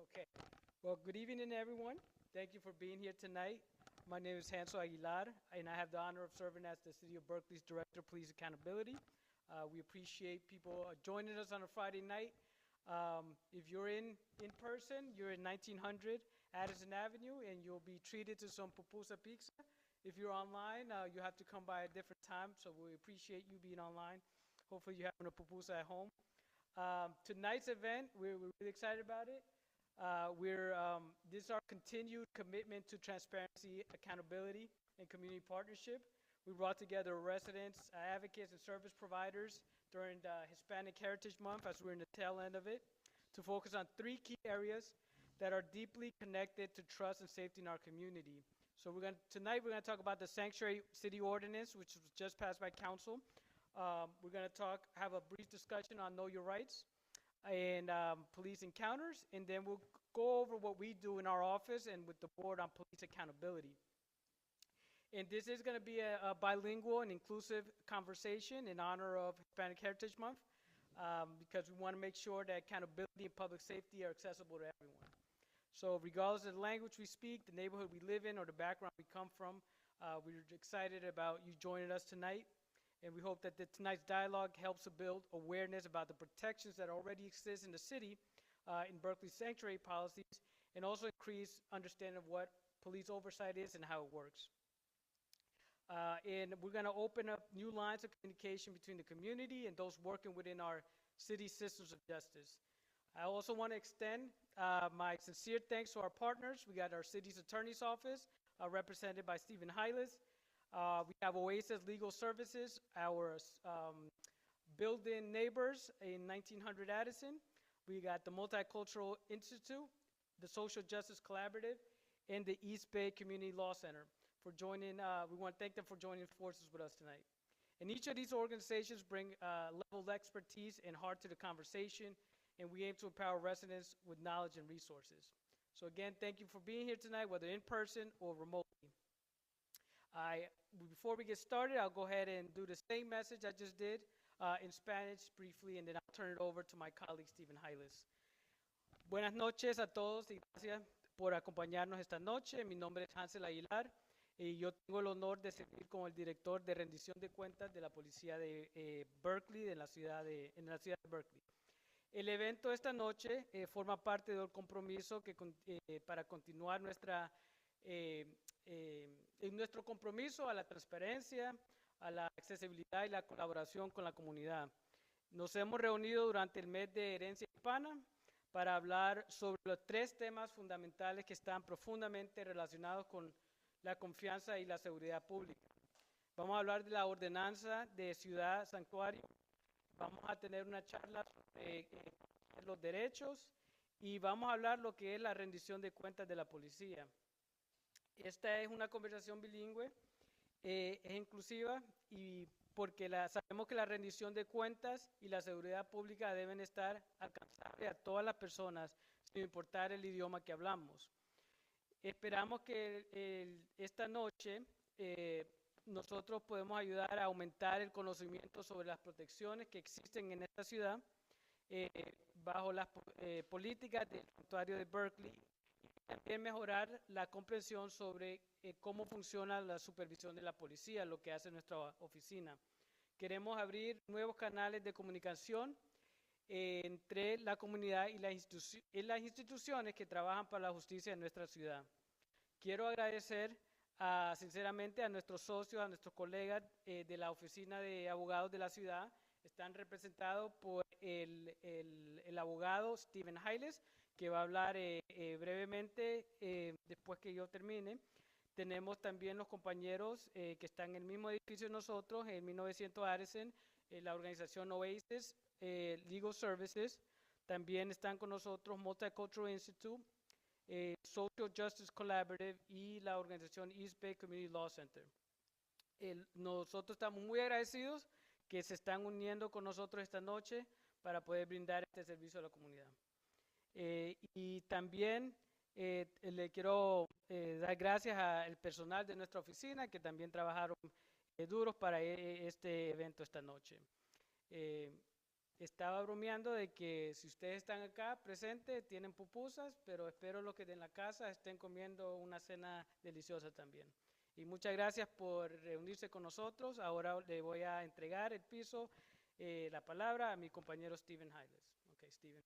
Okay. Well, good evening, everyone. Thank you for being here tonight. My name is Hansel Aguilar, and I have the honor of serving as the City of Berkeley's Director of Police Accountability. We appreciate people joining us on a Friday night. If you're in person, you're in 1900 Addison Avenue, and you'll be treated to some pupusa pizza. If you're online, you have to come by a different time, so we appreciate you being online. Hopefully you're having a pupusa at home. Tonight's event, we're really excited about it. This is our continued commitment to transparency, accountability, and community partnership. We brought together residents, advocates, and service providers during the Hispanic Heritage Month, as we're in the tail end of it, to focus on 3 key areas that are deeply connected to trust and safety in our community. So tonight we're going to talk about the Sanctuary City Ordinance, which was just passed by Council. We're going to have a brief discussion on Know Your Rights and police encounters, and then we'll go over what we do in our office and with the board on police accountability. And this is going to be a bilingual and inclusive conversation in honor of Hispanic Heritage Month, because we want to make sure that accountability and public safety are accessible to everyone. So regardless of the language we speak, the neighborhood we live in, or the background we come from, we're excited about you joining us tonight. And we hope that tonight's dialogue helps to build awareness about the protections that already exist in the city in Berkeley's sanctuary policies, and also increase understanding of what police oversight is and how it works. And we're going to open up new lines of communication between the community and those working within our city systems of justice. I also want to extend my sincere thanks to our partners. We got our city's attorney's office, represented by Stephen Hylas. We have OASIS Legal Services, our built-in neighbors in 1900 Addison. We got the Multicultural Institute, the Social Justice Collaborative, and the East Bay Community Law Center for joining. We want to thank them for joining forces with us tonight. And each of these organizations bring level of expertise and heart to the conversation, and we aim to empower residents with knowledge and resources. So again, thank you for being here tonight, whether in person or remotely. Before we get started, I'll go ahead and do the same message I just did in Spanish briefly, and then I'll turn it over to my colleague, Stephen Hylas. Buenas noches a todos y gracias por acompañarnos esta noche. Mi nombre es Hansel Aguilar y yo tengo el honor de servir como el director de rendición de cuentas de la policía de Berkeley, en la ciudad de Berkeley. El evento esta noche forma parte del compromiso para continuar en nuestro compromiso a la transparencia, a la accesibilidad y la colaboración con la comunidad. Nos hemos reunido durante el mes de herencia hispana para hablar sobre los 3 temas fundamentales que están profundamente relacionados con la confianza y la seguridad pública. Vamos a hablar de la ordenanza de ciudad santuario, vamos a tener una charla sobre los derechos y vamos a hablar lo que es la rendición de cuentas de la policía. Esta es una conversación bilingüe, es inclusiva, y porque sabemos que la rendición de cuentas y la seguridad pública deben estar alcanzables a todas las personas, sin importar el idioma que hablamos. Esperamos que esta noche nosotros podemos ayudar a aumentar el conocimiento sobre las protecciones que existen en esta ciudad bajo las políticas del santuario de Berkeley, también mejorar la comprensión sobre cómo funciona la supervisión de la policía, lo que hace nuestra oficina. Queremos abrir nuevos canales de comunicación entre la comunidad y las instituciones que trabajan para la justicia en nuestra ciudad. Quiero agradecer sinceramente a nuestros socios, a nuestros colegas de la oficina de abogados de la ciudad. Están representados por el abogado Stephen Hylas, que va a hablar brevemente después que yo termine. Tenemos también los compañeros que están en el mismo edificio de nosotros, en 1900 Addison, la organización OASIS, Legal Services. También están con nosotros Multicultural Institute, Social Justice Collaborative y la organización East Bay Community Law Center. Nosotros estamos muy agradecidos que se están uniendo con nosotros esta noche para poder brindar este servicio a la comunidad. Y también le quiero dar gracias al personal de nuestra oficina que también trabajaron duros para este evento esta noche. Estaba bromeando de que si ustedes están acá presentes, tienen pupusas, pero espero los que en la casa estén comiendo una cena deliciosa también. Y muchas gracias por reunirse con nosotros. Ahora le voy a entregar el piso, la palabra a mi compañero Steven Hiles. Okay, Steven.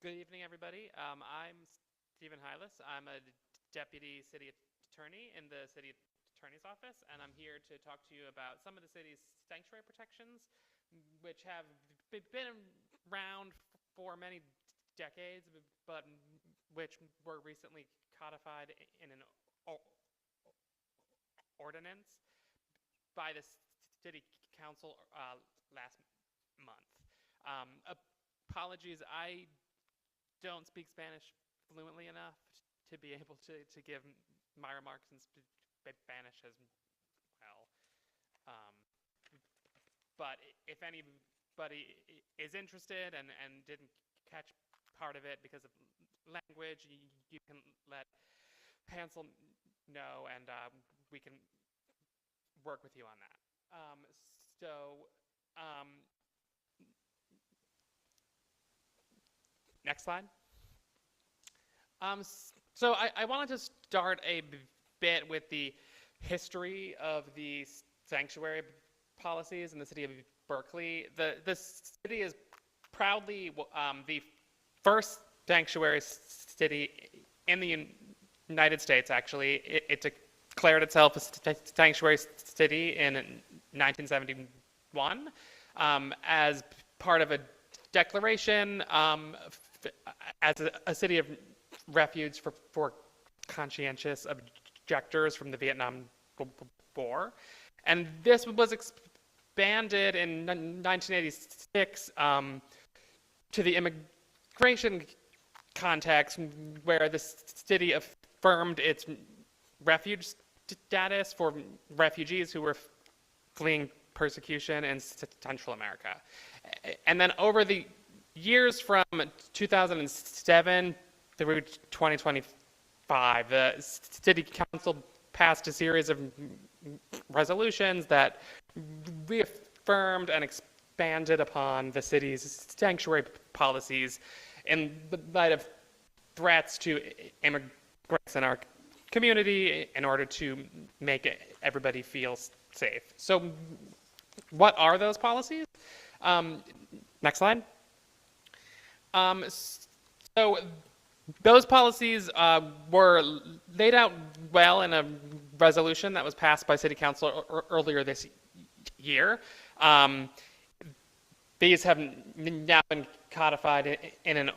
Good evening, everybody. I'm Stephen Hylas. I'm a deputy city attorney in the city attorney's office, and I'm here to talk to you about some of the city's sanctuary protections, which have been around for many decades, but which were recently codified in an ordinance by the city council last month. Apologies, I don't speak Spanish fluently enough to be able to give my remarks in Spanish as well. But if anybody is interested and didn't catch part of it because of language, you can let Hansel know, and we can work with you on that. Next slide. So I wanted to start a bit with the history of the sanctuary policies in the city of Berkeley. The city is proudly the first sanctuary city in the United States, actually. It declared itself a sanctuary city in 1971 as part of a declaration as a city of refuge for conscientious objectors from the Vietnam War. And this was expanded in 1986 to the immigration context, where the city affirmed its refuge status for refugees who were fleeing persecution in Central America. And then over the years from 2007 through 2025, the City Council passed a series of resolutions that reaffirmed and expanded upon the city's sanctuary policies in the light of threats to immigrants in our community in order to make everybody feel safe. So what are those policies? Next slide. So those policies were laid out well in a resolution that was passed by City Council earlier this year. These have now been codified in an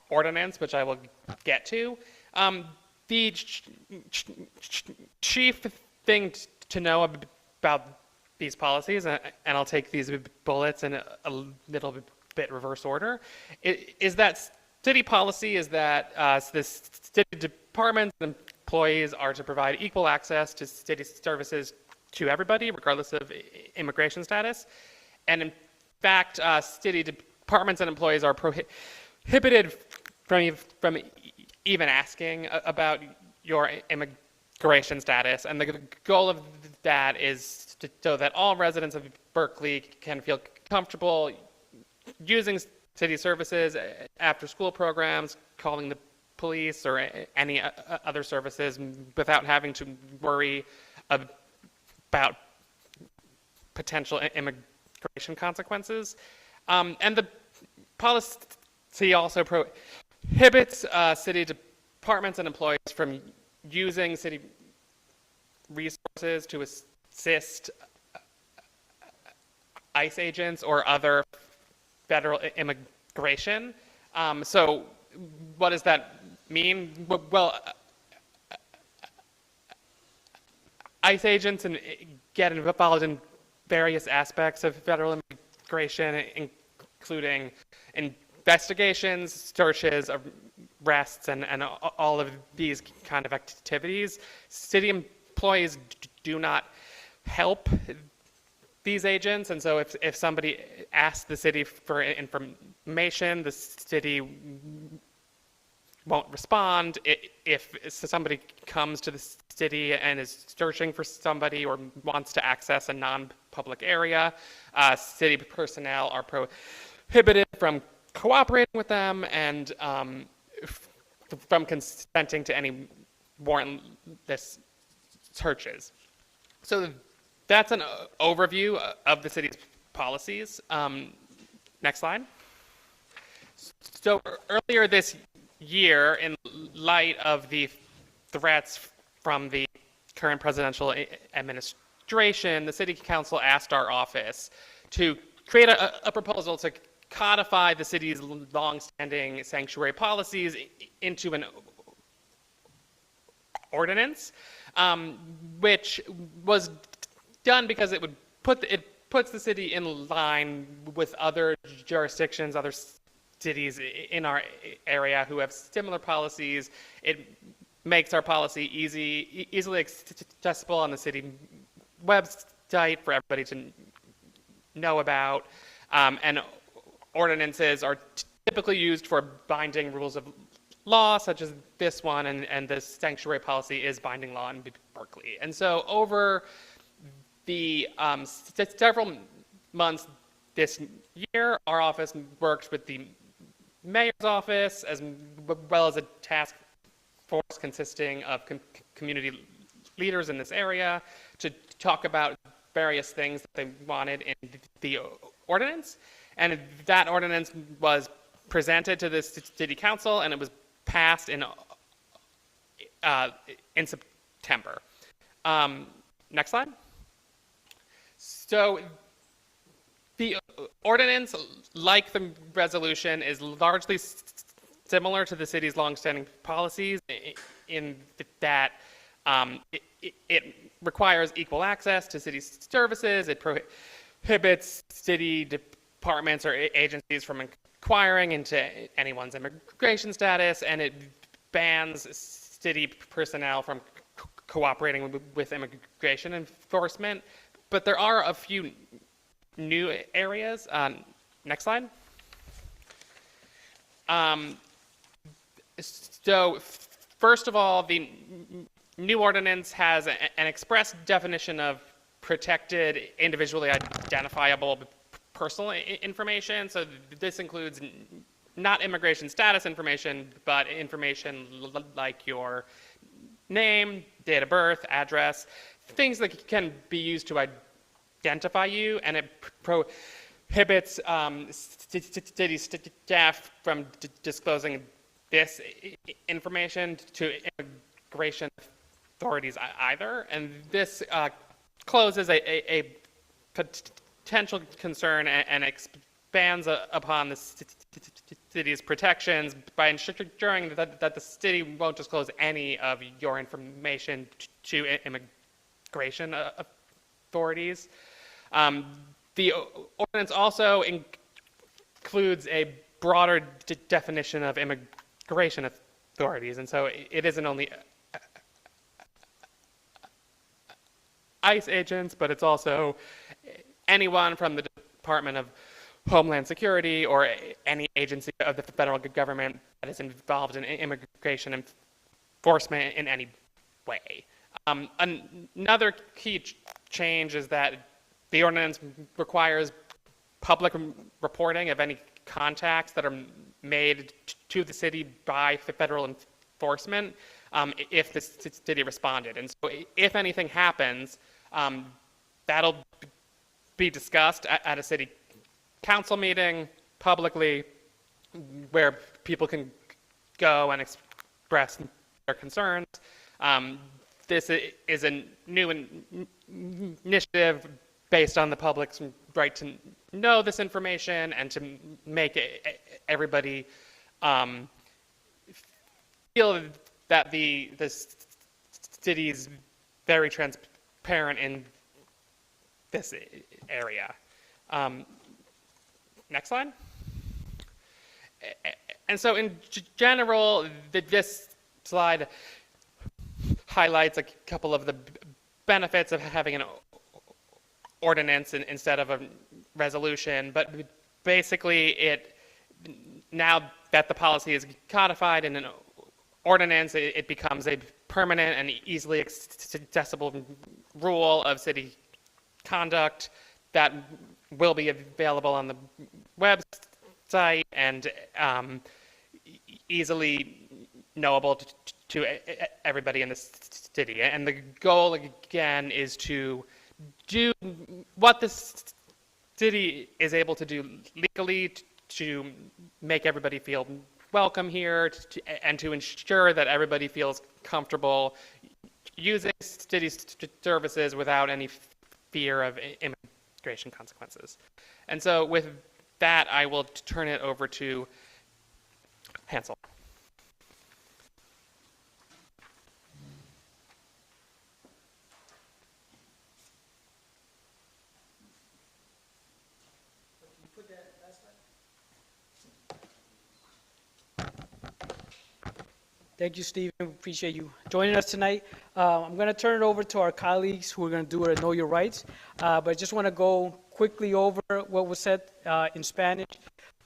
ordinance, which I will get to. The chief thing to know about these policies, and I'll take these bullets in a little bit reverse order, is that city policy is that the city departments and employees are to provide equal access to city services to everybody, regardless of immigration status. And in fact, city departments and employees are prohibited from even asking about your immigration status. And the goal of that is so that all residents of Berkeley can feel comfortable using city services, after school programs, calling the police, or any other services without having to worry about potential immigration consequences. And the policy also prohibits city departments and employees from using city resources to assist ICE agents or other federal immigration. So what does that mean? Well, ICE agents get involved in various aspects of federal immigration, including investigations, searches, arrests, and all of these kind of activities. City employees do not help these agents. And so if somebody asks the city for information, the city won't respond. If somebody comes to the city and is searching for somebody or wants to access a non-public area, city personnel are prohibited from cooperating with them and from consenting to any warrantless searches. So that's an overview of the city's policies. Next slide. So earlier this year, in light of the threats from the current presidential administration, the City Council asked our office to create a proposal to codify the city's longstanding sanctuary policies into an ordinance, which was done because it puts the city in line with other jurisdictions, other cities in our area who have similar policies. It makes our policy easily accessible on the city website for everybody to know about. And ordinances are typically used for binding rules of law, such as this one, and this sanctuary policy is binding law in Berkeley. And so over the several months this year, our office worked with the mayor's office as well as a task force consisting of community leaders in this area to talk about various things that they wanted in the ordinance. And that ordinance was presented to the city council, and it was passed in September. Next slide. So the ordinance, like the resolution, is largely similar to the city's longstanding policies in that it requires equal access to city services. It prohibits city departments or agencies from inquiring into anyone's immigration status, and it bans city personnel from cooperating with immigration enforcement. But there are a few new areas. Next slide. So first of all, the new ordinance has an express definition of protected, individually identifiable personal information. So this includes not immigration status information, but information like your name, date of birth, address, things that can be used to identify you, and it prohibits city staff from disclosing this information to immigration authorities either. And this closes a potential concern and expands upon the city's protections by ensuring that the city won't disclose any of your information to immigration authorities. The ordinance also includes a broader definition of immigration authorities, and so it isn't only ICE agents, but it's also anyone from the Department of Homeland Security or any agency of the federal government that is involved in immigration enforcement in any way. Another key change is that the ordinance requires public reporting of any contacts that are made to the city by federal enforcement if the city responded. And so if anything happens, that'll be discussed at a city council meeting publicly where people can go and express their concerns. This is a new initiative based on the public's right to know this information and to make everybody feel that the city is very transparent in this area. Next slide. And so in general, this slide highlights a couple of the benefits of having an ordinance instead of a resolution, but basically now that the policy is codified in an ordinance, it becomes a permanent and easily accessible rule of city conduct that will be available on the website and easily knowable to everybody in the city. And the goal, again, is to do what the city is able to do legally to make everybody feel welcome here and to ensure that everybody feels comfortable using city services without any fear of immigration consequences. And so with that, I will turn it over to Hansel. Thank you, Stephen. We appreciate you joining us tonight. I'm going to turn it over to our colleagues who are going to do a Know Your Rights. But I just want to go quickly over what was said in Spanish.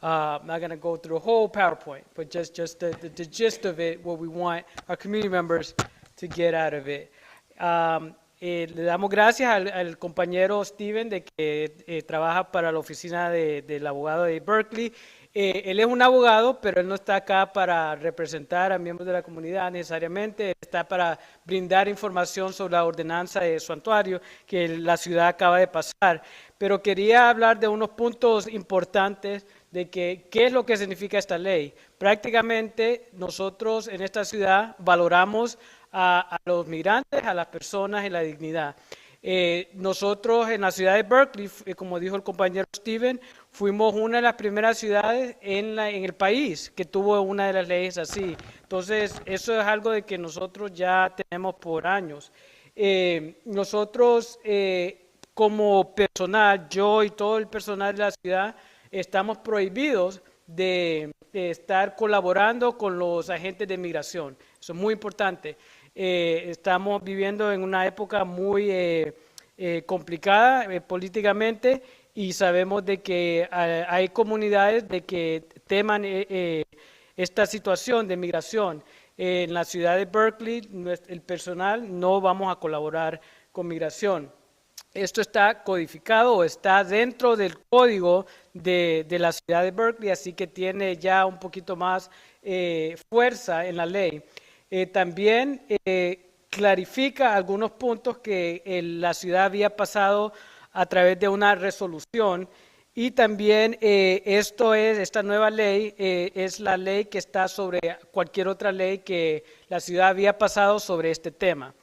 I'm not going to go through the whole PowerPoint, but just the gist of it, what we want our community members to get out of it. Le damos gracias al compañero Steven de que trabaja para la oficina del abogado de Berkeley. Él es un abogado, pero él no está acá para representar a miembros de la comunidad necesariamente. Él está para brindar información sobre la ordenanza de santuario que la ciudad acaba de pasar. Pero quería hablar de unos puntos importantes de qué es lo que significa esta ley. Prácticamente nosotros en esta ciudad valoramos a los migrantes, a las personas y la dignidad. Nosotros en la ciudad de Berkeley, como dijo el compañero Steven, fuimos una de las primeras ciudades en el país que tuvo una de las leyes así. Entonces, eso es algo de que nosotros ya tenemos por años. Nosotros, como personal, yo y todo el personal de la ciudad, estamos prohibidos de estar colaborando con los agentes de migración. Eso es muy importante. Estamos viviendo en una época muy complicada políticamente y sabemos de que hay comunidades de que teman esta situación de migración. En la ciudad de Berkeley, el personal no vamos a colaborar con migración. Esto está codificado o está dentro del código de la ciudad de Berkeley, así que tiene ya un poquito más fuerza en la ley. También clarifica algunos puntos que la ciudad había pasado a través de una resolución y también esta nueva ley es la ley que está sobre cualquier otra ley que la ciudad había pasado sobre este tema.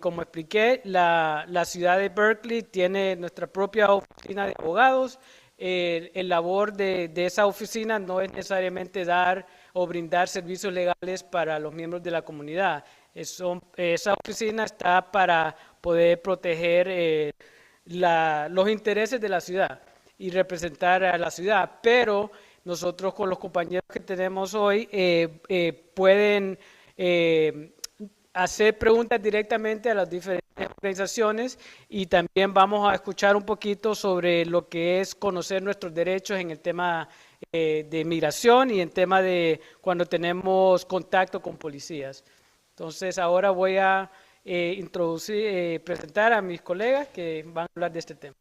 Como expliqué, la ciudad de Berkeley tiene nuestra propia oficina de abogados. El labor de esa oficina no es necesariamente dar o brindar servicios legales para los miembros de la comunidad. Esa oficina está para poder proteger los intereses de la ciudad y representar a la ciudad, pero nosotros con los compañeros que tenemos hoy pueden hacer preguntas directamente a las diferentes organizaciones y también vamos a escuchar un poquito sobre lo que es conocer nuestros derechos en el tema de migración y en tema de cuando tenemos contacto con policías. Entonces ahora voy a presentar a mis colegas que van a hablar de este tema.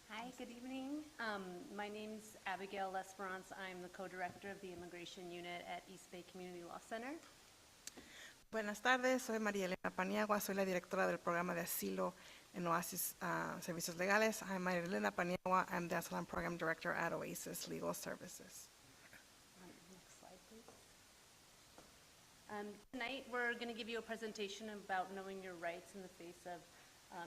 Hi, good evening. My name's Abigail Lesperance. I'm the co-director of the Immigration Unit at East Bay Community Law Center. Buenas tardes, soy María Elena Paniagua, soy la directora del programa de asilo en OASIS Servicios Legales. I'm María Elena Paniagua, I'm the Asylum Program Director at OASIS Legal Services. Next slide, please. Tonight, we're going to give you a presentation about knowing your rights in the face of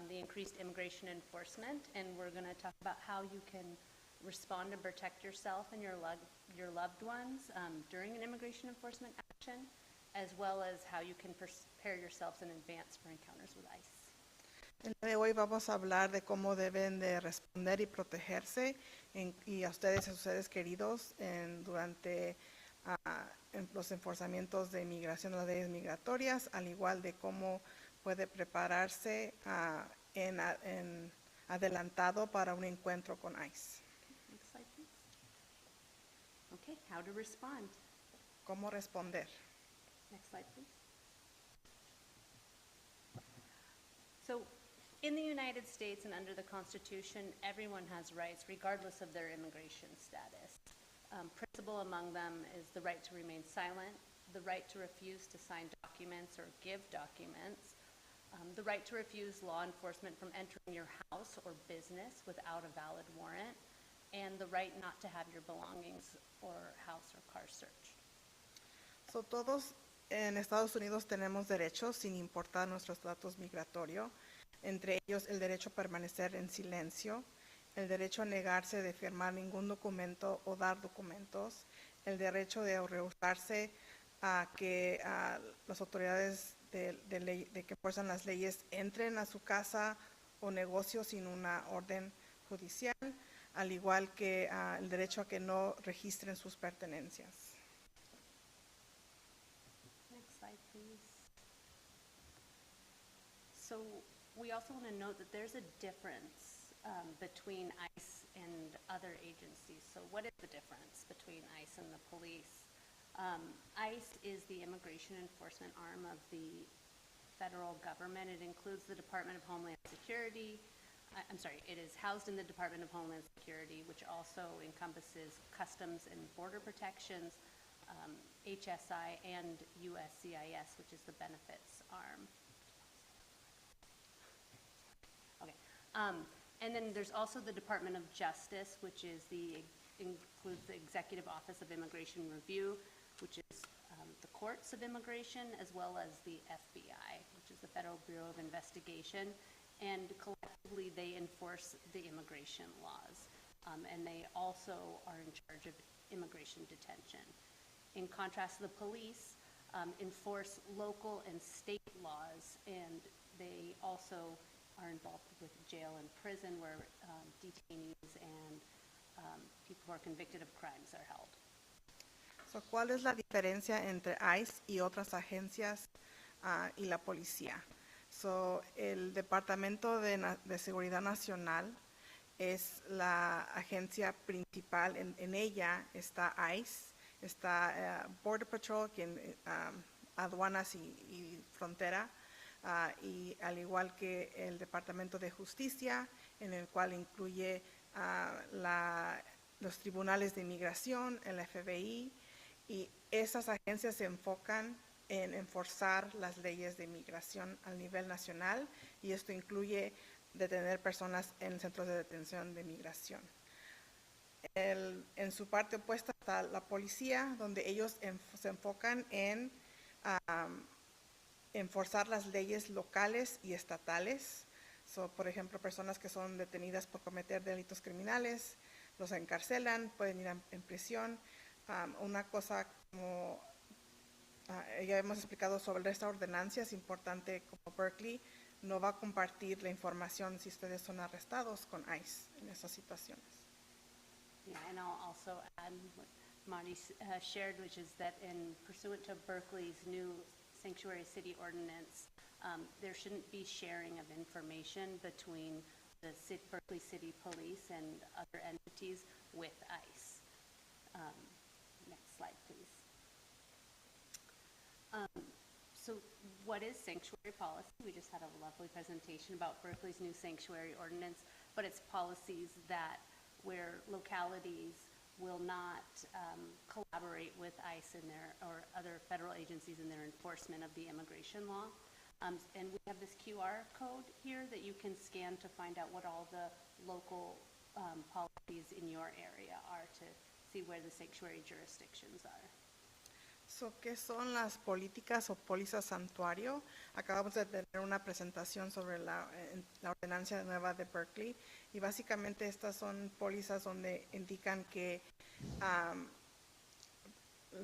the increased immigration enforcement, and we're going to talk about how you can respond and protect yourself and your loved ones during an immigration enforcement action, as well as how you can prepare yourselves in advance for encounters with ICE. El día de hoy vamos a hablar de cómo deben de responder y protegerse y a ustedes y a sus seres queridos durante en los enforzamientos de inmigración de las leyes migratorias, al igual de cómo puede prepararse en adelantado para un encuentro con ICE. Next slide, please. Okay, how to respond. ¿Cómo responder? Next slide, please. So, in the United States and under the Constitution, everyone has rights regardless of their immigration status. Principal among them is the right to remain silent, the right to refuse to sign documents or give documents, the right to refuse law enforcement from entering your house or business without a valid warrant, and the right not to have your belongings or house or car searched. So, todos en Estados Unidos tenemos derechos sin importar nuestro estatus migratorio, entre ellos el derecho a permanecer en silencio, el derecho a negarse de firmar ningún documento o dar documentos, el derecho de rehusarse a que las autoridades de que fuerzan las leyes entren a su casa o negocio sin una orden judicial, al igual que el derecho a que no registren sus pertenencias. Next slide, please. So we also want to note that there's a difference between ICE and other agencies. So what is the difference between ICE and the police? ICE is the immigration enforcement arm of the federal government. It includes the Department of Homeland Security. It is housed in the Department of Homeland Security, which also encompasses Customs and Border Protections, HSI, and USCIS, which is the benefits arm. Okay. And then there's also the Department of Justice, which includes the Executive Office of Immigration Review, which is the courts of immigration, as well as the FBI, which is the Federal Bureau of Investigation. And collectively, they enforce the immigration laws. And they also are in charge of immigration detention. In contrast, the police enforce local and state laws, and they also are involved with jail and prison where detainees and people who are convicted of crimes are held. So, ¿cuál es la diferencia entre ICE y otras agencias y la policía? So, el Departamento de Seguridad Nacional es la agencia principal. En ella está ICE, está Border Patrol, aduanas y frontera, y al igual que el Departamento de Justicia, en el cual incluye los tribunales de inmigración, el FBI, y esas agencias se enfocan en enforzar las leyes de inmigración a nivel nacional, y esto incluye detener personas en centros de detención de inmigración. En su parte opuesta está la policía, donde ellos se enfocan en enforzar las leyes locales y estatales. So, por ejemplo, personas que son detenidas por cometer delitos criminales, los encarcelan, pueden ir en prisión. Una cosa como ya hemos explicado sobre esta ordenancia, es importante, como Berkeley no va a compartir la información si ustedes son arrestados con ICE en esas situaciones. Yeah, and I'll also add what Marty shared, which is that in pursuant to Berkeley's new Sanctuary City Ordinance, there shouldn't be sharing of information between the Berkeley City Police and other entities with ICE. Next slide, please. So what is sanctuary policy? We just had a lovely presentation about Berkeley's new sanctuary ordinance, but it's policies that where localities will not collaborate with ICE or other federal agencies in their enforcement of the immigration law. And we have this QR code here that you can scan to find out what all the local policies in your area are to see where the sanctuary jurisdictions are. So, ¿qué son las políticas o pólizas santuario? Acabamos de tener una presentación sobre la ordenanza nueva de Berkeley y básicamente estas son pólizas donde indican que,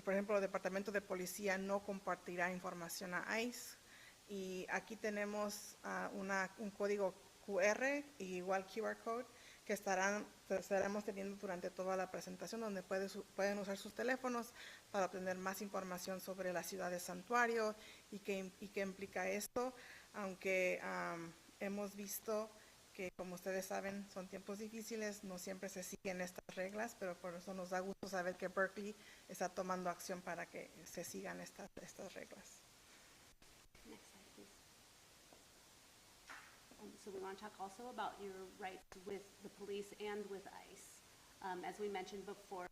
por ejemplo, el Departamento de Policía no compartirá información a ICE y aquí tenemos un código QR y igual QR code que estaremos teniendo durante toda la presentación, donde pueden usar sus teléfonos para obtener más información sobre la ciudad de santuario y qué implica esto, aunque hemos visto que, como ustedes saben, son tiempos difíciles, no siempre se siguen estas reglas, pero por eso nos da gusto saber que Berkeley está tomando acción para que se sigan estas reglas. Next slide, please. So we want to talk also about your rights with the police and with ICE. As we mentioned before,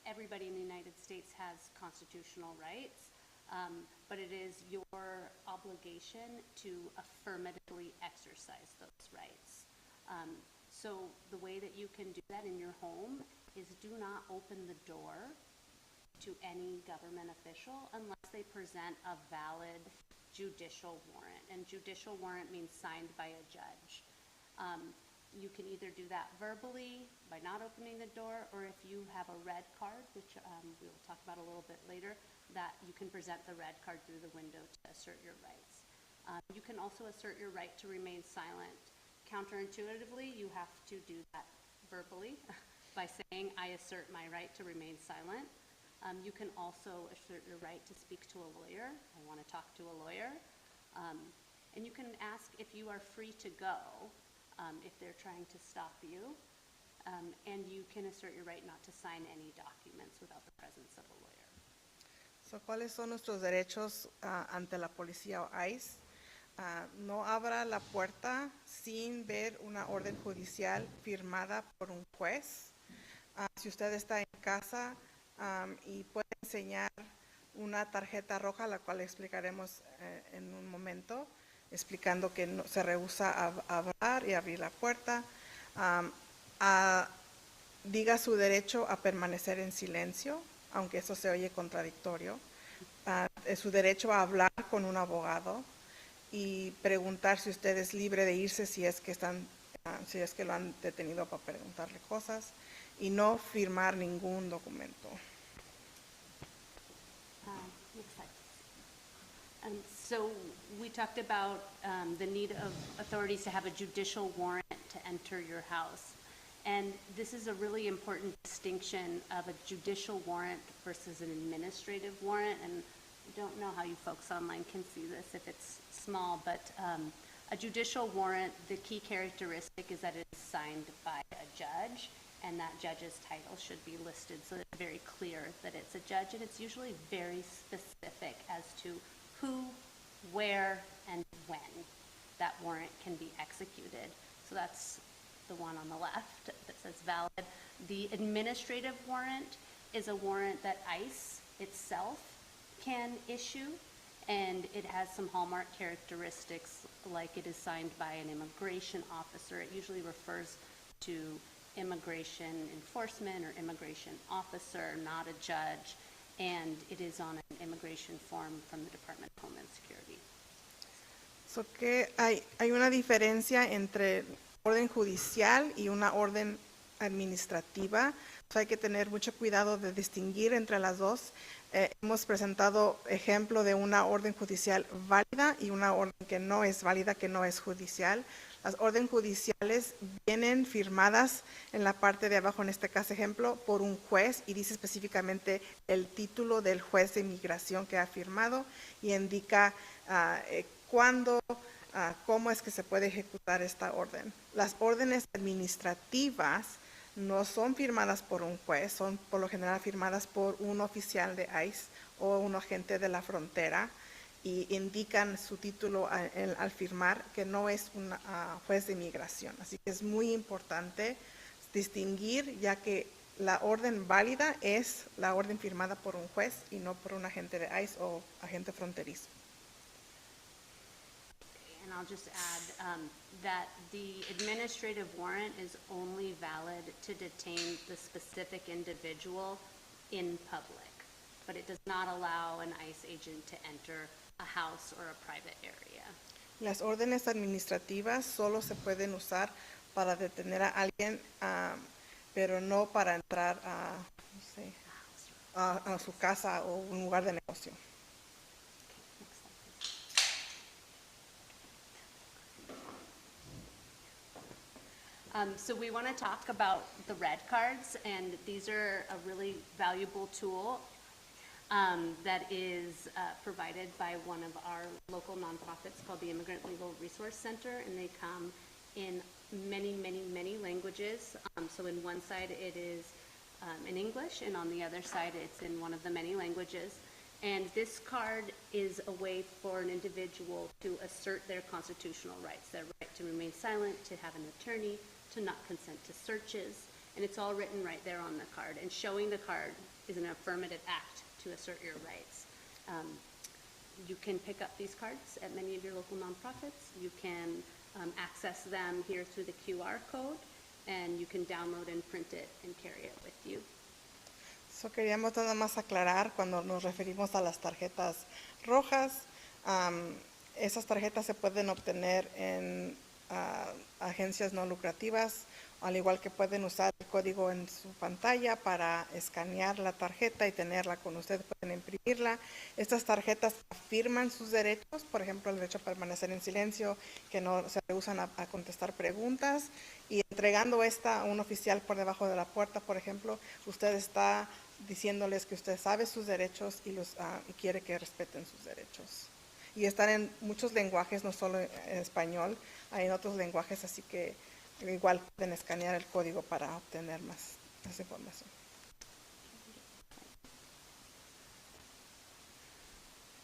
everybody in the United States has constitutional rights, but it is your obligation to affirmatively exercise those rights. So the way that you can do that in your home is do not open the door to any government official unless they present a valid judicial warrant, and judicial warrant means signed by a judge. You can either do that verbally by not opening the door, or if you have a red card, which we will talk about a little bit later, that you can present the red card through the window to assert your rights. You can also assert your right to remain silent. Counterintuitively, you have to do that verbally by saying, I assert my right to remain silent. You can also assert your right to speak to a lawyer. I want to talk to a lawyer. And you can ask if you are free to go if they're trying to stop you. And you can assert your right not to sign any documents without the presence of a lawyer. So, ¿cuáles son nuestros derechos ante la policía o ICE? No abra la puerta sin ver una orden judicial firmada por un juez. Si usted está en casa y puede enseñar una tarjeta roja, la cual explicaremos en un momento, explicando que no, se rehúsa a hablar y abrir la puerta. Diga su derecho a permanecer en silencio, aunque eso se oye contradictorio. Es su derecho a hablar con un abogado y preguntar si usted es libre de irse si es que lo han detenido para preguntarle cosas, y no firmar ningún documento. Next slide. So we talked about the need of authorities to have a judicial warrant to enter your house. And this is a really important distinction of a judicial warrant versus an administrative warrant. And I don't know how you folks online can see this if it's small, but a judicial warrant, the key characteristic is that it is signed by a judge, and that judge's title should be listed so that it's very clear that it's a judge, and it's usually very specific as to who, where, and when that warrant can be executed. So that's the one on the left that says valid. The administrative warrant is a warrant that ICE itself can issue, and it has some hallmark characteristics, like it is signed by an immigration officer. It usually refers to immigration enforcement or immigration officer, not a judge, and it is on an immigration form from the Department of Homeland Security. So que hay una diferencia entre orden judicial y una orden administrativa. So hay que tener mucho cuidado de distinguir entre las dos. Hemos presentado ejemplo de una orden judicial válida y una orden que no es válida, que no es judicial. Las órdenes judiciales vienen firmadas en la parte de abajo, en este caso ejemplo, por un juez, y dice específicamente el título del juez de inmigración que ha firmado y indica cuándo, cómo es que se puede ejecutar esta orden. Las órdenes administrativas no son firmadas por un juez, son por lo general firmadas por un oficial de ICE o un agente de la frontera, y indican su título al firmar que no es un juez de inmigración. Así que es muy importante distinguir, ya que la orden válida es la orden firmada por un juez y no por un agente de ICE o agente fronterizo. And I'll just add that the administrative warrant is only valid to detain the specific individual in public. but it does not allow an ICE agent to enter a house or a private area. Las órdenes administrativas solo se pueden usar para detener a alguien, pero no para entrar no sé, a su casa o un lugar de negocio. Next slide, please. So we want to talk about the red cards, and these are a really valuable tool that is provided by one of our local nonprofits called the Immigrant Legal Resource Center, and they come in many, many, many languages. So in one side it is in English, and on the other side it's in one of the many languages. And this card is a way for an individual to assert their constitutional rights, their right to remain silent, to have an attorney, to not consent to searches, and it's all written right there on the card. And showing the card is an affirmative act to assert your rights. You can pick up these cards at many of your local nonprofits. You can access them here through the QR code, and you can download and print it and carry it with you. So queríamos nada más aclarar cuando nos referimos a las tarjetas rojas. Esas tarjetas se pueden obtener en agencias no lucrativas, al igual que pueden usar el código en su pantalla para escanear la tarjeta y tenerla con ustedes, pueden imprimirla. Estas tarjetas afirman sus derechos, por ejemplo, el derecho a permanecer en silencio, que no se usan a contestar preguntas, y entregando esta a un oficial por debajo de la puerta, por ejemplo, usted está diciéndoles que usted sabe sus derechos y quiere que respeten sus derechos. Y están en muchos lenguajes, no solo en español, hay en otros lenguajes, así que igual pueden escanear el código para obtener más información.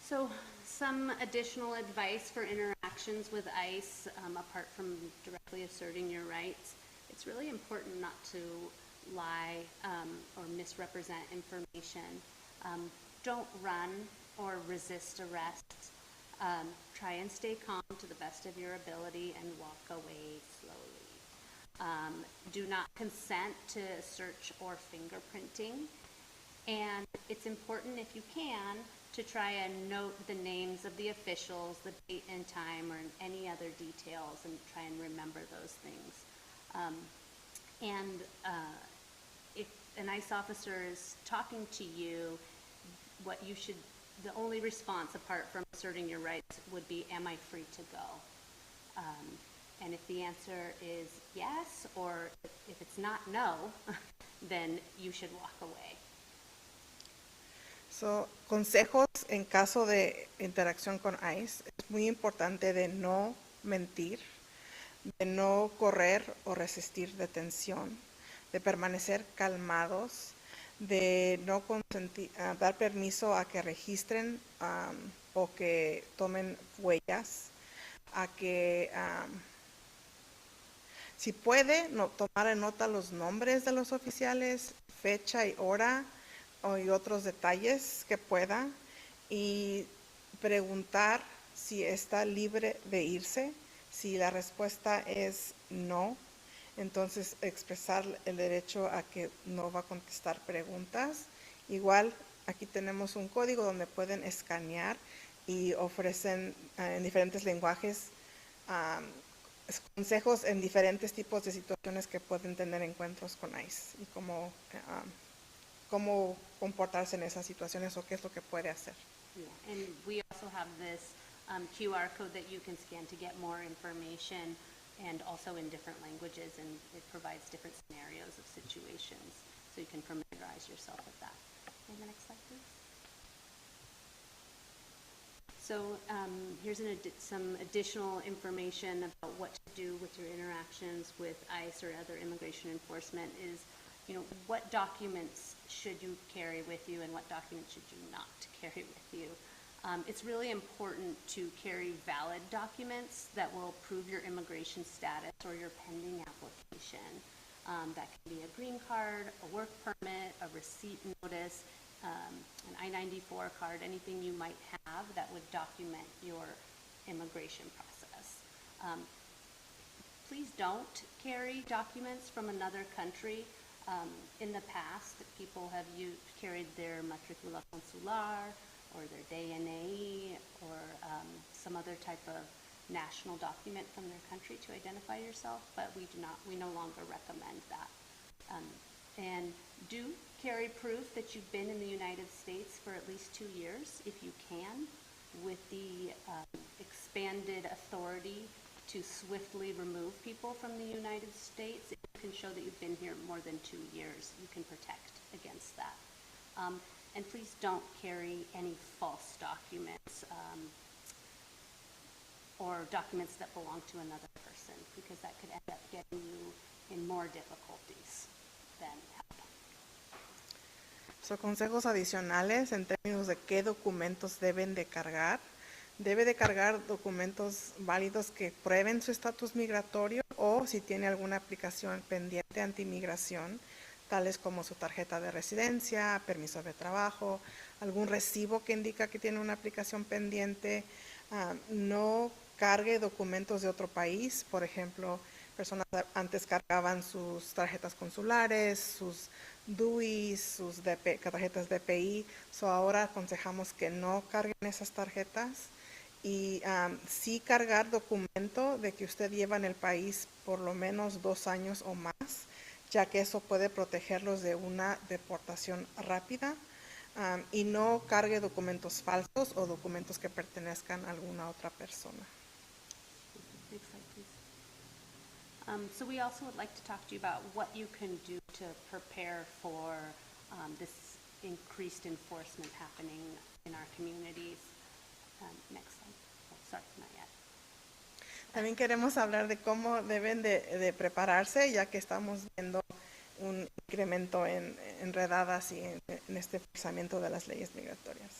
So some additional advice for interactions with ICE, apart from directly asserting your rights. It's really important not to lie or misrepresent information. Don't run or resist arrest. Try and stay calm to the best of your ability and walk away slowly. Do not consent to search or fingerprinting. And it's important, if you can, to try and note the names of the officials, the date and time, or any other details, and try and remember those things. If an ICE officer is talking to you, the only response apart from asserting your rights would be, am I free to go? And if the answer is yes, or if it's not no, then you should walk away. So, consejos en caso de interacción con ICE. Es muy importante de no mentir, de no correr o resistir detención, de permanecer calmados, de no dar permiso a que registren o que tomen huellas, a que si puede tomar en nota los nombres de los oficiales, fecha y hora y otros detalles que pueda, y preguntar si está libre de irse. Si la respuesta es no, entonces expresar el derecho a que no va a contestar preguntas. Igual aquí tenemos un código donde pueden escanear y ofrecen en diferentes lenguajes consejos en diferentes tipos de situaciones que pueden tener encuentros con ICE y cómo comportarse en esas situaciones o qué es lo que puede hacer. Yeah. And we also have this QR code that you can scan to get more information, and also in different languages, and it provides different scenarios of situations, so you can familiarize yourself with that. And the next slide, please. So here's some additional information about what to do with your interactions with ICE or other immigration enforcement is, what documents should you carry with you and what documents should you not carry with you. It's really important to carry valid documents that will prove your immigration status or your pending application. That can be a green card, a work permit, a receipt notice, an I-94 card, anything you might have that would document your immigration process. Please don't carry documents from another country In the past, people have carried their matricula consular or their DNA or some other type of national document from their country to identify yourself, but we no longer recommend that. And do carry proof that you've been in the United States for at least 2 years, if you can, with the expanded authority to swiftly remove people from the United States. If you can show that you've been here more than 2 years, you can protect against that. And please don't carry any false documents or documents that belong to another person, because that could end up getting you in more difficulties than help. So, consejos adicionales en términos de qué documentos deben de cargar. Debe de cargar documentos válidos que prueben su estatus migratorio o si tiene alguna aplicación pendiente anti-inmigración, tales como su tarjeta de residencia, permiso de trabajo, algún recibo que indica que tiene una aplicación pendiente. No cargue documentos de otro país. Por ejemplo, personas antes cargaban sus tarjetas consulares, sus DUIs, sus tarjetas DPI. Ahora aconsejamos que no carguen esas tarjetas. Y sí cargar documento de que usted lleva en el país por lo menos 2 años o más, ya que eso puede protegerlos de una deportación rápida. Y no cargue documentos falsos o documentos que pertenezcan a alguna otra persona. Next slide, please. So we also would like to talk to you about what you can do to prepare for this increased enforcement happening in our communities. Next slide. Oh, sorry, not yet. También queremos hablar de cómo deben de prepararse, ya que estamos viendo un incremento en redadas y en este forzamiento de las leyes migratorias.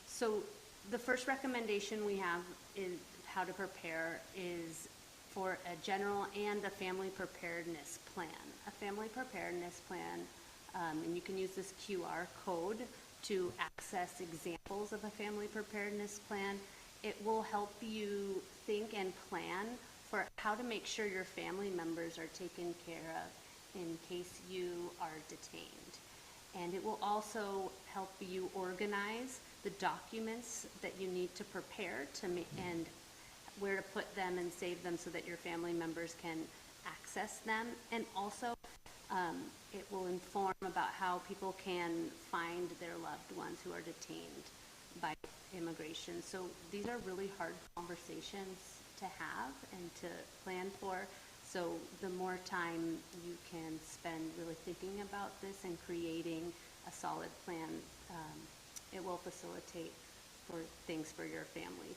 So the first recommendation we have in how to prepare is for a general and a family preparedness plan. A family preparedness plan, and you can use this QR code to access examples of a family preparedness plan. It will help you think and plan for how to make sure your family members are taken care of in case you are detained. And it will also help you organize the documents that you need to prepare and where to put them and save them so that your family members can access them. And also, it will inform about how people can find their loved ones who are detained by immigration. So these are really hard conversations to have and to plan for. So the more time you can spend really thinking about this and creating a solid plan, it will facilitate for things for your family.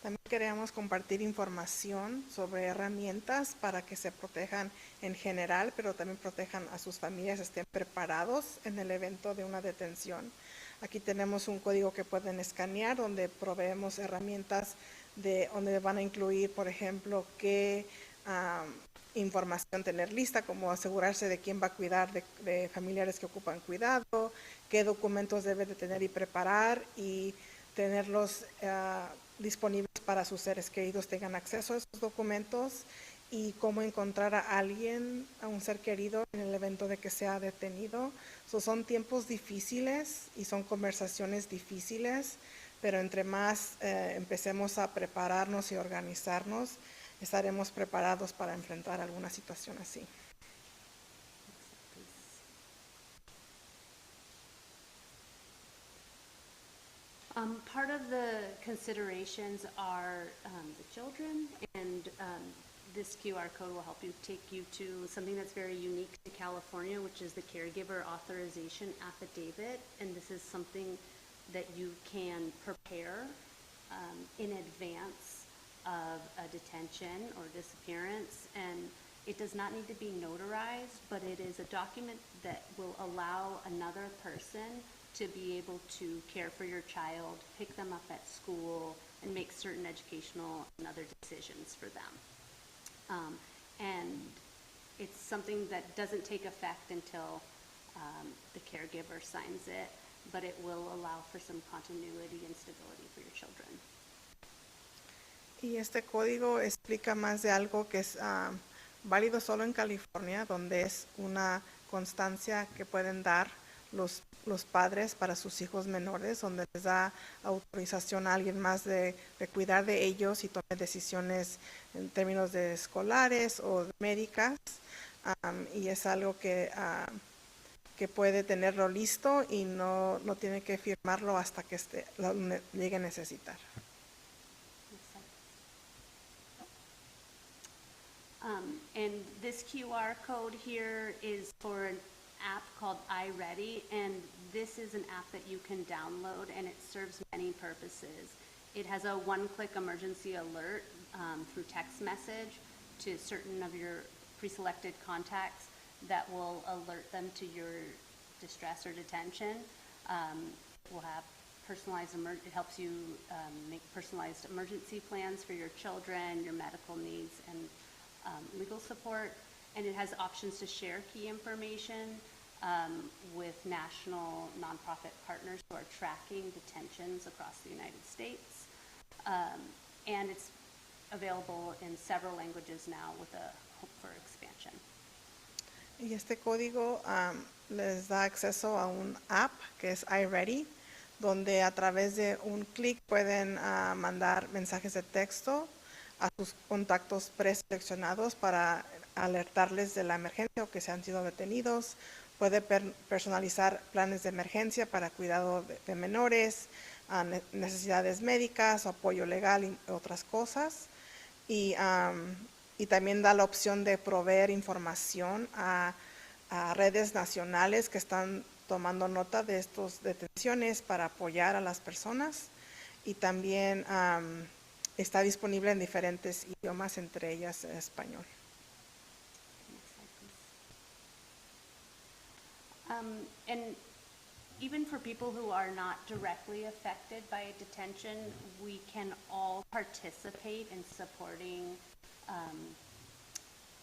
También queremos compartir información sobre herramientas para que se protejan en general, pero también protejan a sus familias, estén preparados en el evento de una detención. Aquí tenemos un código que pueden escanear donde proveemos herramientas donde van a incluir, por ejemplo, qué información tener lista, como asegurarse de quién va a cuidar de familiares que ocupan cuidado, qué documentos debe de tener y preparar y tenerlos disponibles para sus seres queridos tengan acceso a esos documentos y cómo encontrar a alguien, a un ser querido en el evento de que sea detenido. Son tiempos difíciles y son conversaciones difíciles, pero entre más empecemos a prepararnos y organizarnos, estaremos preparados para enfrentar alguna situación así. Part of the considerations are the children, and this QR code will help you take you to something that's very unique to California, which is the caregiver authorization affidavit. And this is something that you can prepare in advance of a detention or disappearance. And it does not need to be notarized, but it is a document that will allow another person to be able to care for your child, pick them up at school, and make certain educational and other decisions for them. And it's something that doesn't take effect until the caregiver signs it, but it will allow for some continuity and stability for your children. Y este código explica más de algo que es válido solo en California, donde es una constancia que pueden dar los padres para sus hijos menores, donde les da autorización a alguien más de cuidar de ellos y tomar decisiones en términos de escolares o médicas. Y es algo que puede tenerlo listo y no tiene que firmarlo hasta que lo llegue a necesitar. And this QR code here is for an app called iReady, and this is an app that you can download, and it serves many purposes. It has a one-click emergency alert through text message to certain of your pre-selected contacts that will alert them to your distress or detention. We'll have personalized, it helps you make personalized emergency plans for your children, your medical needs, and legal support. And it has options to share key information with national nonprofit partners who are tracking detentions across the United States. And it's available in several languages now with a hope for expansion. Y este código les da acceso a un app que es iReady, donde a través de un clic pueden mandar mensajes de texto a sus contactos preseleccionados para alertarles de la emergencia o que se han sido detenidos. Puede personalizar planes de emergencia para cuidado de menores, necesidades médicas, apoyo legal y otras cosas. Y también da la opción de proveer información a redes nacionales que están tomando nota de estas detenciones para apoyar a las personas. Y también está disponible en diferentes idiomas, entre ellas español. And even for people who are not directly affected by a detention, we can all participate in supporting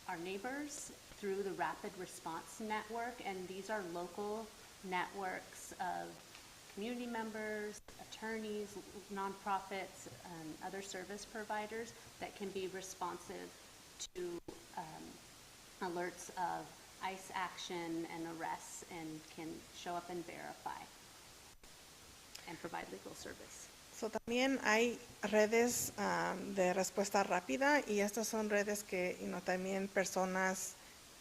our neighbors through the Rapid Response Network, and these are local networks of community members, attorneys, nonprofits, and other service providers that can be responsive to alerts of ICE action and arrests and can show up and verify and provide legal service. So, también hay redes de respuesta rápida, y estas son redes que también personas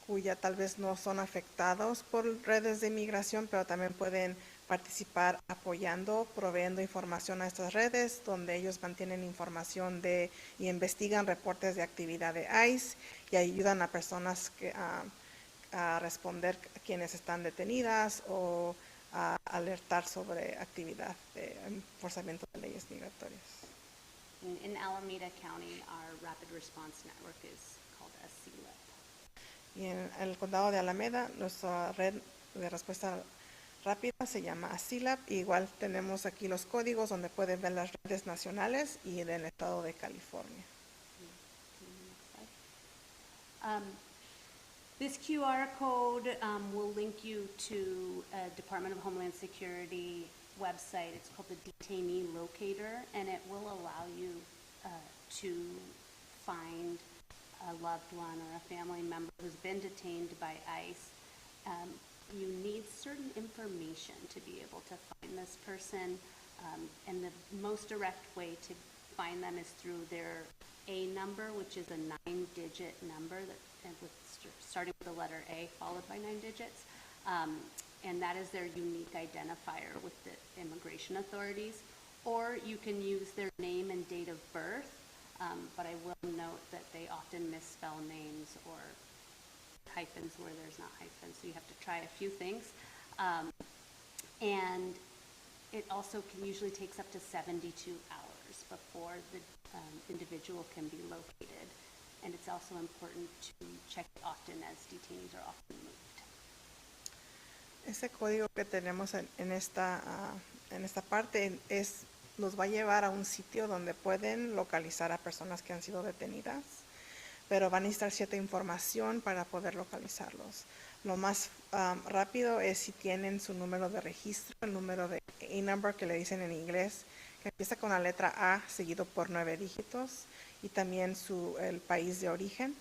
cuya tal vez no son afectados por redes de inmigración, pero también pueden participar apoyando, proveyendo información a estas redes, donde ellos mantienen información y investigan reportes de actividad de ICE y ayudan a personas a responder a quienes están detenidas o a alertar sobre actividad de enforzamiento de leyes migratorias. In Alameda County, our Rapid Response Network is called CLIP. Y en el condado de Alameda, nuestra red de respuesta rápida se llama ASILAP. Igual tenemos aquí los códigos donde pueden ver las redes nacionales y del estado de California. This QR code will link you to a Department of Homeland Security website. It's called the Detainee Locator, and it will allow you to find a loved one or a family member who's been detained by ICE. You need certain information to be able to find this person, and the most direct way to find them is through their A number, which is a 9-digit number starting with the letter A followed by 9 digits, and that is their unique identifier with the immigration authorities. Or you can use their name and date of birth, but I will note that they often misspell names or hyphens where there's not hyphens, so you have to try a few things. And it also usually takes up to 72 hours before the individual can be located. And it's also important to check often as detainees are often moved. Ese código que tenemos en esta parte nos va a llevar a un sitio donde pueden localizar a personas que han sido detenidas, pero van a necesitar cierta información para poder localizarlos. Lo más rápido es si tienen su número de registro, el número de A-number que le dicen en inglés, que empieza con la letra A seguido por 9 dígitos, y también el país de origen,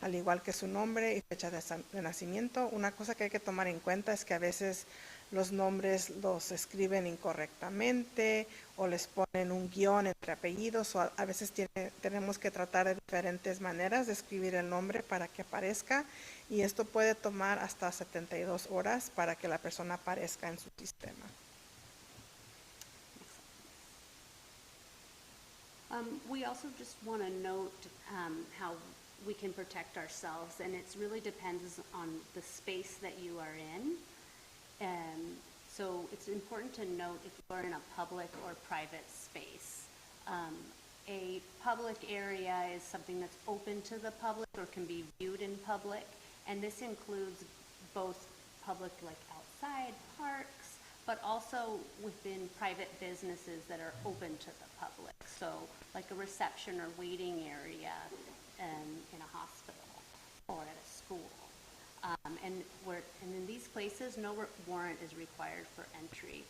al igual que su nombre y fecha de nacimiento. Una cosa que hay que tomar en cuenta es que a veces los nombres los escriben incorrectamente o les ponen un guión entre apellidos, o a veces tenemos que tratar de diferentes maneras de escribir el nombre para que aparezca, y esto puede tomar hasta 72 horas para que la persona aparezca en su sistema. We also just want to note how we can protect ourselves, and it really depends on the space that you are in. So it's important to note if you are in a public or private space. A public area is something that's open to the public or can be viewed in public, and this includes both public, like outside parks, but also within private businesses that are open to the public. So like a reception or waiting area in a hospital or at a school. And in these places, no warrant is required for entry.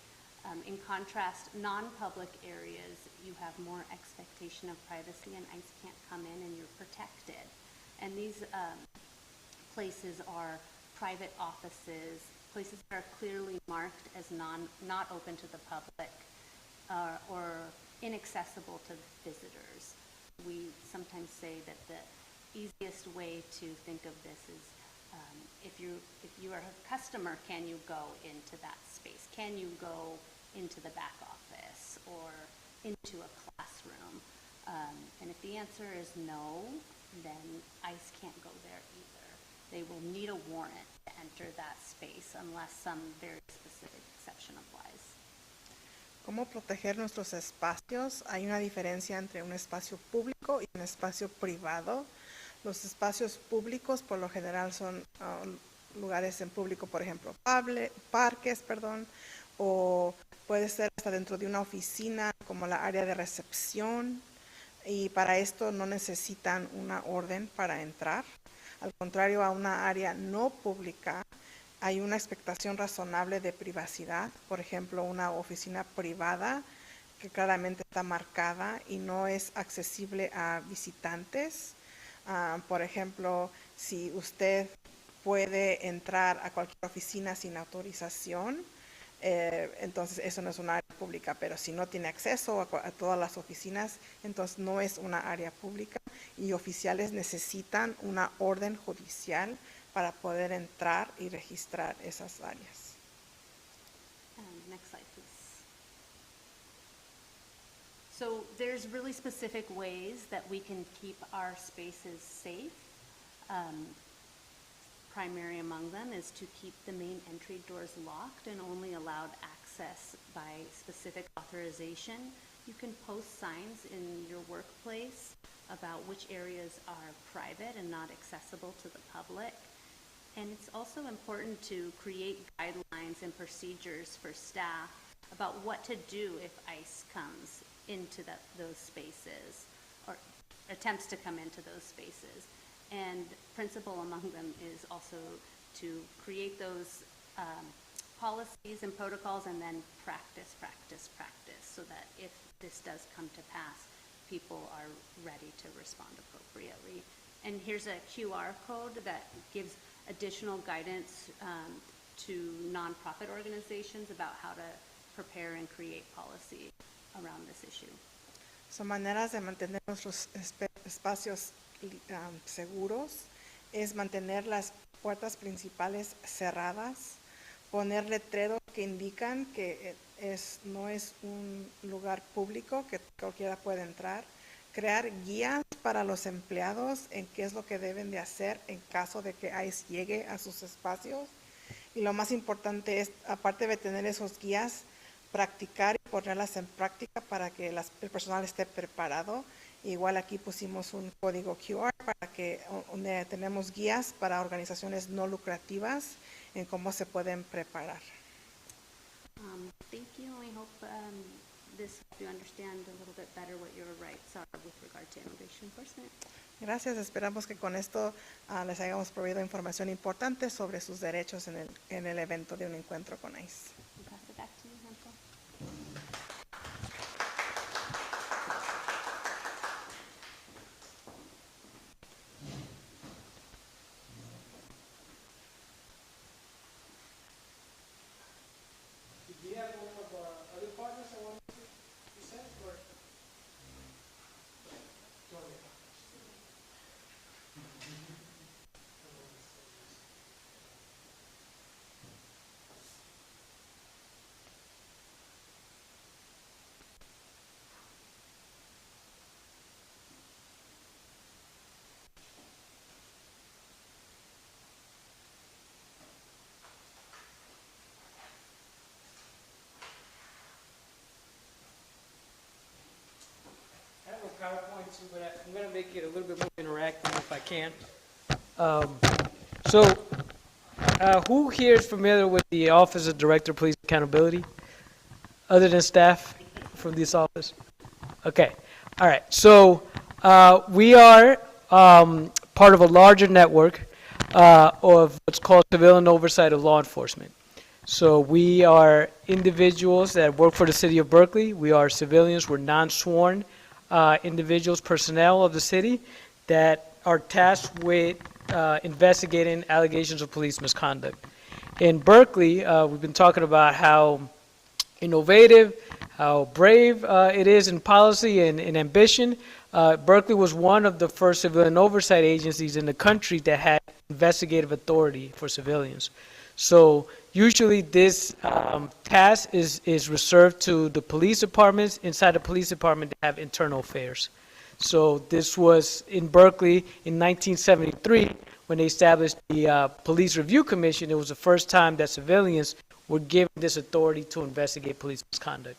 In contrast, non-public areas, you have more expectation of privacy, and ICE can't come in and you're protected. And these places are private offices, places that are clearly marked as not open to the public or inaccessible to visitors. We sometimes say that the easiest way to think of this is if you are a customer, can you go into that space? Can you go into the back office or into a classroom? And if the answer is no, then ICE can't go there either. They will need a warrant to enter that space unless some very specific exception applies. ¿Cómo proteger nuestros espacios? Hay una diferencia entre un espacio público y un espacio privado. Los espacios públicos por lo general son lugares en público, por ejemplo, parques, o puede ser hasta dentro de una oficina como la área de recepción, y para esto no necesitan una orden para entrar. Al contrario, a una área no pública hay una expectación razonable de privacidad. Por ejemplo, una oficina privada que claramente está marcada y no es accesible a visitantes. Por ejemplo, si usted puede entrar a cualquier oficina sin autorización, entonces eso no es una área pública, pero si no tiene acceso a todas las oficinas, entonces no es una área pública, y oficiales necesitan una orden judicial para poder entrar y registrar esas áreas. Next slide, please. So there's really specific ways that we can keep our spaces safe. Primary among them is to keep the main entry doors locked and only allowed access by specific authorization. You can post signs in your workplace about which areas are private and not accessible to the public. And it's also important to create guidelines and procedures for staff about what to do if ICE comes into those spaces or attempts to come into those spaces. And principal among them is also to create those policies and protocols and then practice, so that if this does come to pass, people are ready to respond appropriately. And here's a QR code that gives additional guidance to nonprofit organizations about how to prepare and create policy around this issue. Son maneras de mantener nuestros espacios seguros, es mantener las puertas principales cerradas, poner letreros que indican que no es un lugar público que cualquiera puede entrar, crear guías para los empleados en qué es lo que deben de hacer en caso de que ICE llegue a sus espacios, y lo más importante es, aparte de tener esos guías, practicar y ponerlas en práctica para que el personal esté preparado. Igual aquí pusimos un código QR para que tenemos guías para organizaciones no lucrativas en cómo se pueden preparar. Thank you. I hope this helps you understand a little bit better what your rights are with regard to immigration enforcement. Gracias. Esperamos que con esto les hayamos proveído información importante sobre sus derechos en el evento de un encuentro con ICE. I'll pass it back to you, Hansel. obviously, but I'm going to make it a little bit more interactive if I can. So, who here is familiar with the Office of Director of Police Accountability, other than staff from this office? Okay, all right. So, we are part of a larger network of what's called civilian oversight of law enforcement. So we are individuals that work for the city of Berkeley. We are civilians. We're non-sworn individuals, personnel of the city that are tasked with investigating allegations of police misconduct. In Berkeley, we've been talking about how innovative, how brave it is in policy and ambition. Berkeley was one of the first civilian oversight agencies in the country that had investigative authority for civilians. So usually this task is reserved to the police departments inside the police department that have internal affairs. So this was in Berkeley in 1973 when they established the Police Review Commission. It was the first time that civilians were given this authority to investigate police misconduct.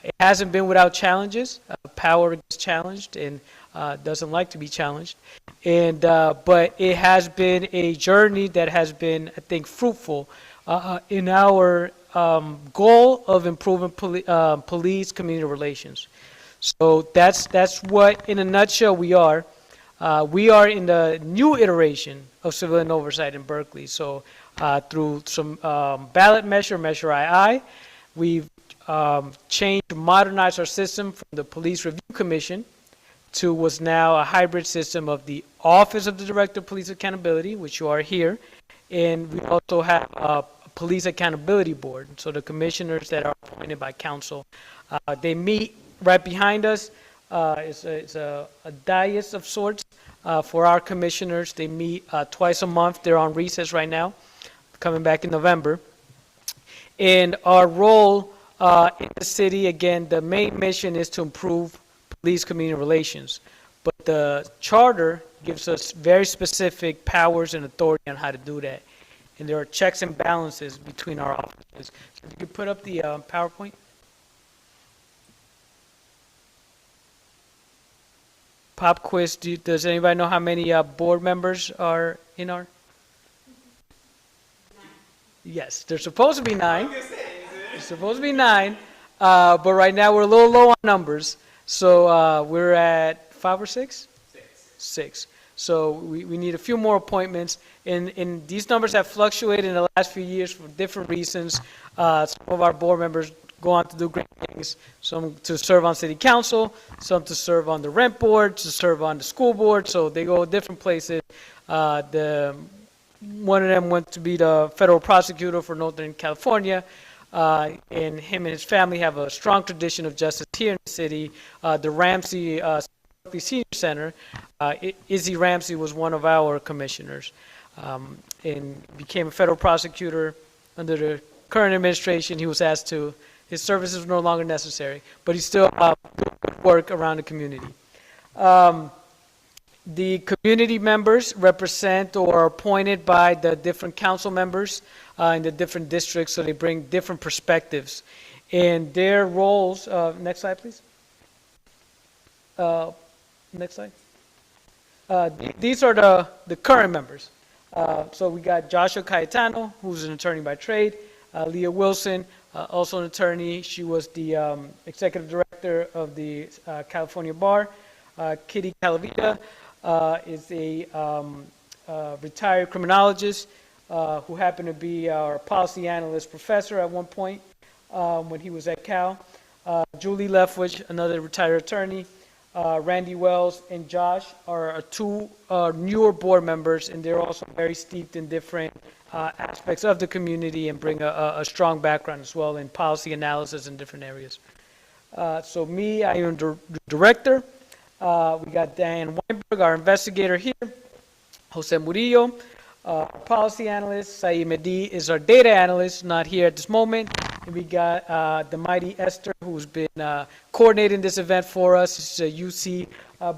It hasn't been without challenges. Power gets challenged and doesn't like to be challenged. And but it has been a journey that has been, I think, fruitful in our goal of improving police community relations. So that's what, in a nutshell, we are. We are in the new iteration of civilian oversight in Berkeley. So through some ballot measure II, we've changed, modernized our system from the Police Review Commission to what's now a hybrid system of the Office of the Director of Police Accountability, which you are here, and we also have a Police Accountability Board. So the commissioners that are appointed by council, they meet right behind us. It's a dais of sorts for our commissioners. They meet twice a month. They're on recess right now, coming back in November. And our role in the city, again, the main mission is to improve police community relations. But the charter gives us very specific powers and authority on how to do that. And there are checks and balances between our offices. So if you could put up the PowerPoint. Pop quiz, does anybody know how many board members are in our? Yes, there's supposed to be 9. There's supposed to be 9, but right now we're a little low on numbers. So we're at 5 or 6? 6. So we need a few more appointments. And these numbers have fluctuated in the last few years for different reasons. Some of our board members go on to do great things, some to serve on city council, some to serve on the rent board, to serve on the school board, so they go different places. One of them went to be the federal prosecutor for Northern California, and him and his family have a strong tradition of justice here in the city. The Ramsey Senior Center, Izzy Ramsey was one of our commissioners, and became a federal prosecutor under the current administration. He was asked to, his services were no longer necessary, but he still doing good work around the community. The community members represent or are appointed by the different council members in the different districts, so they bring different perspectives. And their roles, next slide, please. Next slide. These are the current members. So we got Joshua Cayetano, who's an attorney by trade. Leah Wilson, also an attorney. She was the executive director of the California Bar. Kitty Calavita is a retired criminologist who happened to be our policy analyst professor at one point when he was at Cal. Julie Leftwich, another retired attorney. Randy Wells and Josh are 2 newer board members, and they're also very steeped in different aspects of the community and bring a strong background as well in policy analysis in different areas. So me, I am the director. We got Dan Weinberg, our investigator here. Jose Murillo, our policy analyst. Saeed Mehdi is our data analyst, not here at this moment. And we got the mighty Esther, who's been coordinating this event for us. She's a UC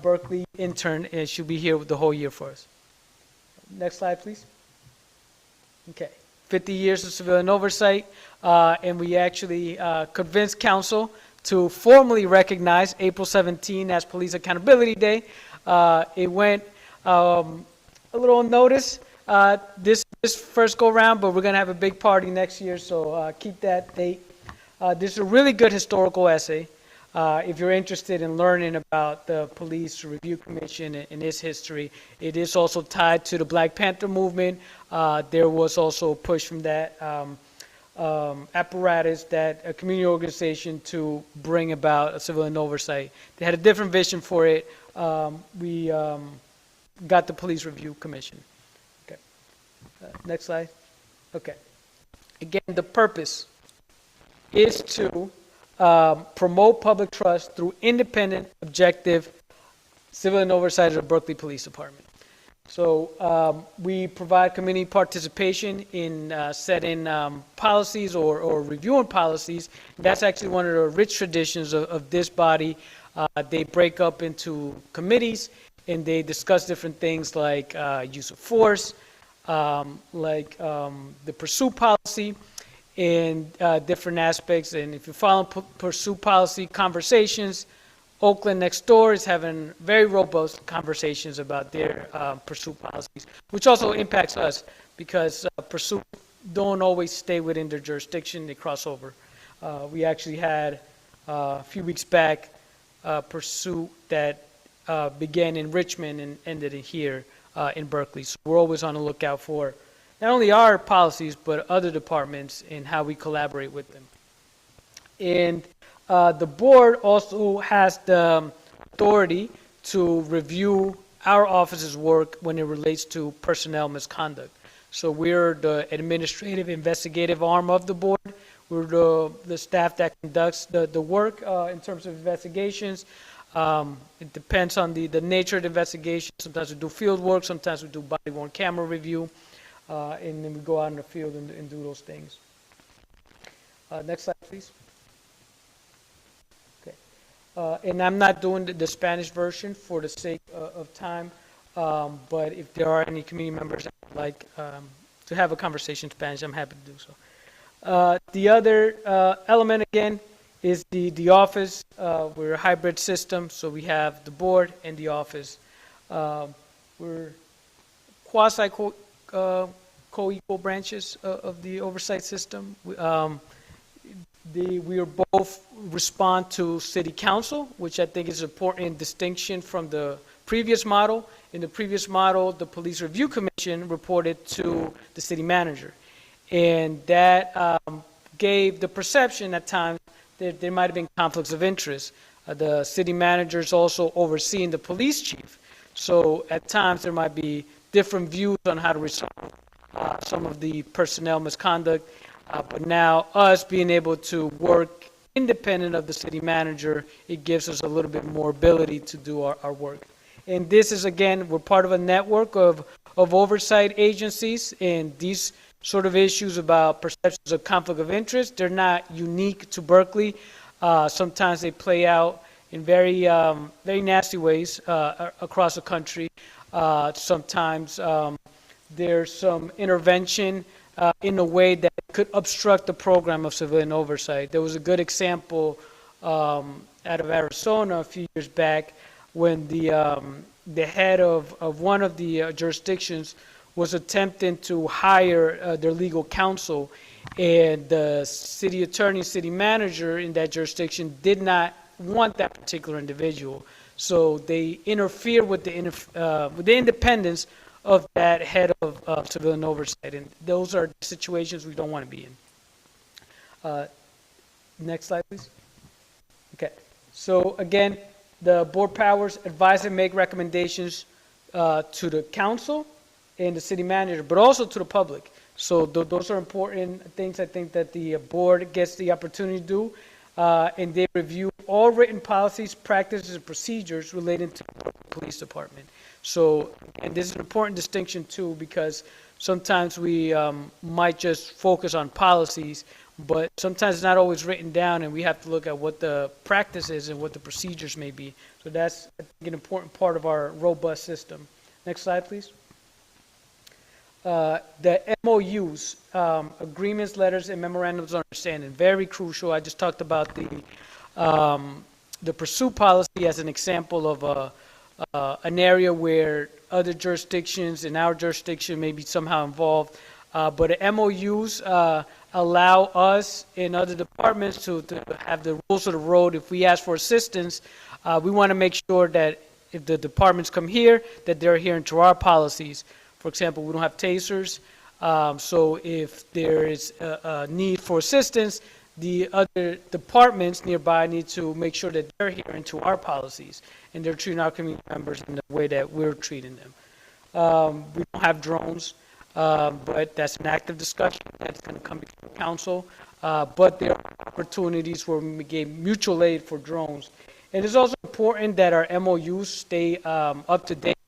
Berkeley intern, and she'll be here the whole year for us. Next slide, please. Okay, 50 years of civilian oversight, and we actually convinced council to formally recognize April 17 as Police Accountability Day. It went a little unnoticed this first go round, but we're going to have a big party next year, so keep that date. This is a really good historical essay. If you're interested in learning about the Police Review Commission and its history, it is also tied to the Black Panther movement. There was also a push from that apparatus, that a community organization to bring about a civilian oversight. They had a different vision for it. We got the Police Review Commission. Okay. Next slide. Okay. Again, the purpose is to promote public trust through independent, objective civilian oversight of the Berkeley Police Department. So we provide community participation in setting policies or reviewing policies. That's actually one of the rich traditions of this body. They break up into committees and they discuss different things like use of force, like the pursuit policy, and different aspects. And if you follow pursuit policy conversations, Oakland next door is having very robust conversations about their pursuit policies, which also impacts us because pursuit don't always stay within their jurisdiction, they cross over. We actually had a few weeks back pursuit that began in Richmond and ended in here in Berkeley. So we're always on the lookout for not only our policies, but other departments and how we collaborate with them. And the board also has the authority to review our office's work when it relates to personnel misconduct. So we're the administrative investigative arm of the board. We're the staff that conducts the work in terms of investigations. It depends on the nature of the investigation. Sometimes we do field work, sometimes we do body-worn camera review, and then we go out in the field and do those things. Next slide, please. Okay. And I'm not doing the Spanish version for the sake of time, but if there are any community members that would like to have a conversation in Spanish, I'm happy to do so. The other element, again, is the office. We're a hybrid system, so we have the board and the office. We're quasi co-equal branches of the oversight system. We are both respond to city council, which I think is an important distinction from the previous model. In the previous model, the Police Review Commission reported to the city manager. And that gave the perception at times that there might have been conflicts of interest. The city manager is also overseeing the police chief. So at times there might be different views on how to resolve some of the personnel misconduct. But now us being able to work independent of the city manager, it gives us a little bit more ability to do our work. And this is, again, we're part of a network of oversight agencies, and these sort of issues about perceptions of conflict of interest, they're not unique to Berkeley. Sometimes they play out in very nasty ways across the country. Sometimes there's some intervention in a way that could obstruct the program of civilian oversight. There was a good example out of Arizona a few years back when the head of one of the jurisdictions was attempting to hire their legal counsel, and the city attorney, city manager in that jurisdiction did not want that particular individual. So they interfere with the independence of that head of civilian oversight, and those are situations we don't want to be in. Next slide, please. Okay, so again, the board powers advise and make recommendations to the council and the city manager, but also to the public. So those are important things I think that the board gets the opportunity to do, and they review all written policies, practices, and procedures relating to the police department. So, and this is an important distinction too, because sometimes we might just focus on policies, but sometimes it's not always written down, and we have to look at what the practice is and what the procedures may be. So that's, I think, an important part of our robust system. Next slide, please. The MOUs, agreements, letters, and memorandums of understanding, very crucial. I just talked about the the pursuit policy as an example of an area where other jurisdictions and our jurisdiction may be somehow involved. But the MOUs allow us and other departments to have the rules of the road. If we ask for assistance, we want to make sure that if the departments come here, that they're adhering to our policies. For example, we don't have tasers, so if there is a need for assistance, the other departments nearby need to make sure that they're adhering to our policies and they're treating our community members in the way that we're treating them. We don't have drones, but that's an active discussion that's going to come before council. But there are opportunities where we gave mutual aid for drones. And it's also important that our MOUs stay up to date.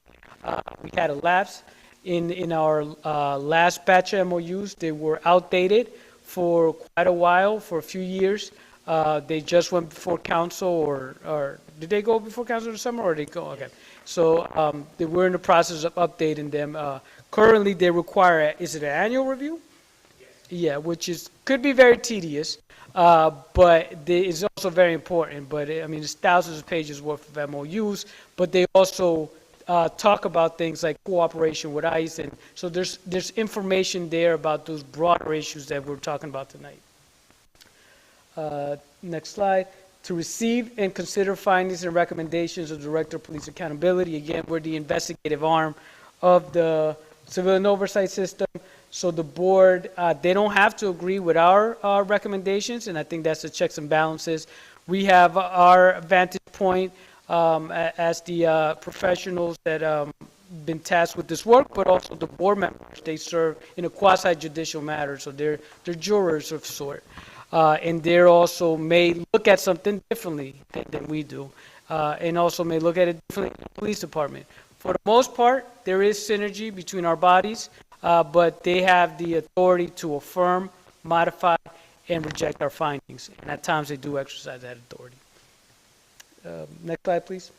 We had a lapse in our last batch of MOUs. They were outdated for quite a while, for a few years. They just went before council, or did they go before council in the summer, or did they go? Okay. So we're in the process of updating them. Currently, they require, is it an annual review? Yes. Yeah, which could be very tedious, but it's also very important. But I mean, it's thousands of pages worth of MOUs, but they also talk about things like cooperation with ICE, and so there's information there about those broader issues that we're talking about tonight. Next slide. To receive and consider findings and recommendations of Director of Police Accountability. Again, we're the investigative arm of the civilian oversight system. So the board, they don't have to agree with our recommendations, and I think that's the checks and balances. We have our vantage point as the professionals that been tasked with this work, but also the board members. They serve in a quasi-judicial matter, so they're jurors of sort. And they also may look at something differently than we do, and also may look at it differently than the police department. For the most part, there is synergy between our bodies, but they have the authority to affirm, modify, and reject our findings. And at times they do exercise that authority. Next slide, please.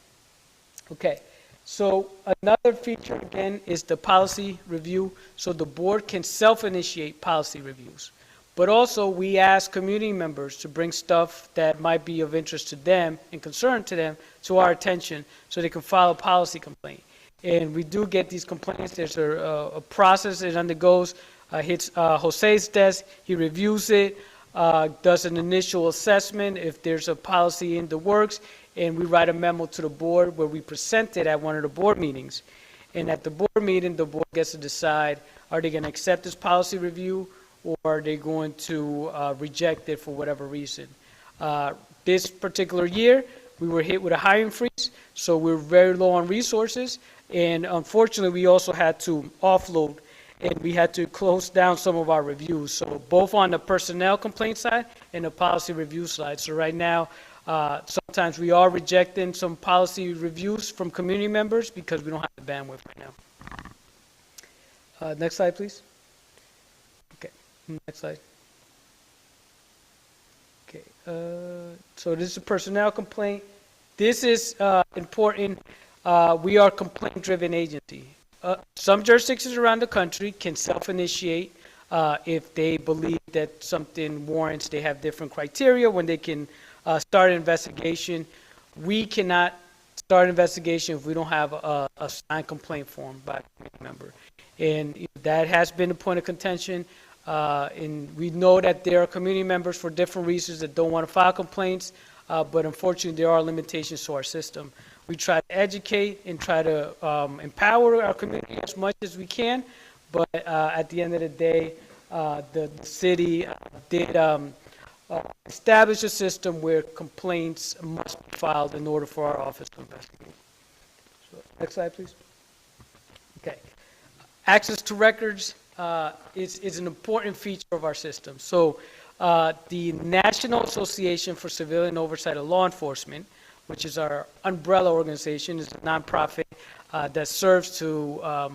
Okay. So another feature, again, is the policy review. So the board can self-initiate policy reviews. But also, we ask community members to bring stuff that might be of interest to them and concern to them to our attention so they can file a policy complaint. And we do get these complaints. There's a process it undergoes, hits Jose's desk, he reviews it, does an initial assessment if there's a policy in the works, and we write a memo to the board where we present it at one of the board meetings. And at the board meeting, the board gets to decide, are they going to accept this policy review, or are they going to reject it for whatever reason? This particular year, we were hit with a hiring freeze, so we're very low on resources, and unfortunately, we also had to offload, and we had to close down some of our reviews, so both on the personnel complaint side and the policy review side. So right now, sometimes we are rejecting some policy reviews from community members because we don't have the bandwidth right now. Next slide, please. Next slide. Okay, so this is a personnel complaint. This is important. We are a complaint-driven agency. Some jurisdictions around the country can self-initiate if they believe that something warrants. They have different criteria when they can start an investigation. We cannot start an investigation if we don't have a signed complaint form by a community member. And that has been a point of contention. And we know that there are community members for different reasons that don't want to file complaints, but unfortunately there are limitations to our system. We try to educate and try to empower our community as much as we can, but at the end of the day, the city did establish a system where complaints must be filed in order for our office to investigate. So, next slide, please. Okay. Access to records is an important feature of our system. So the National Association for Civilian Oversight of Law Enforcement, which is our umbrella organization, is a nonprofit that serves to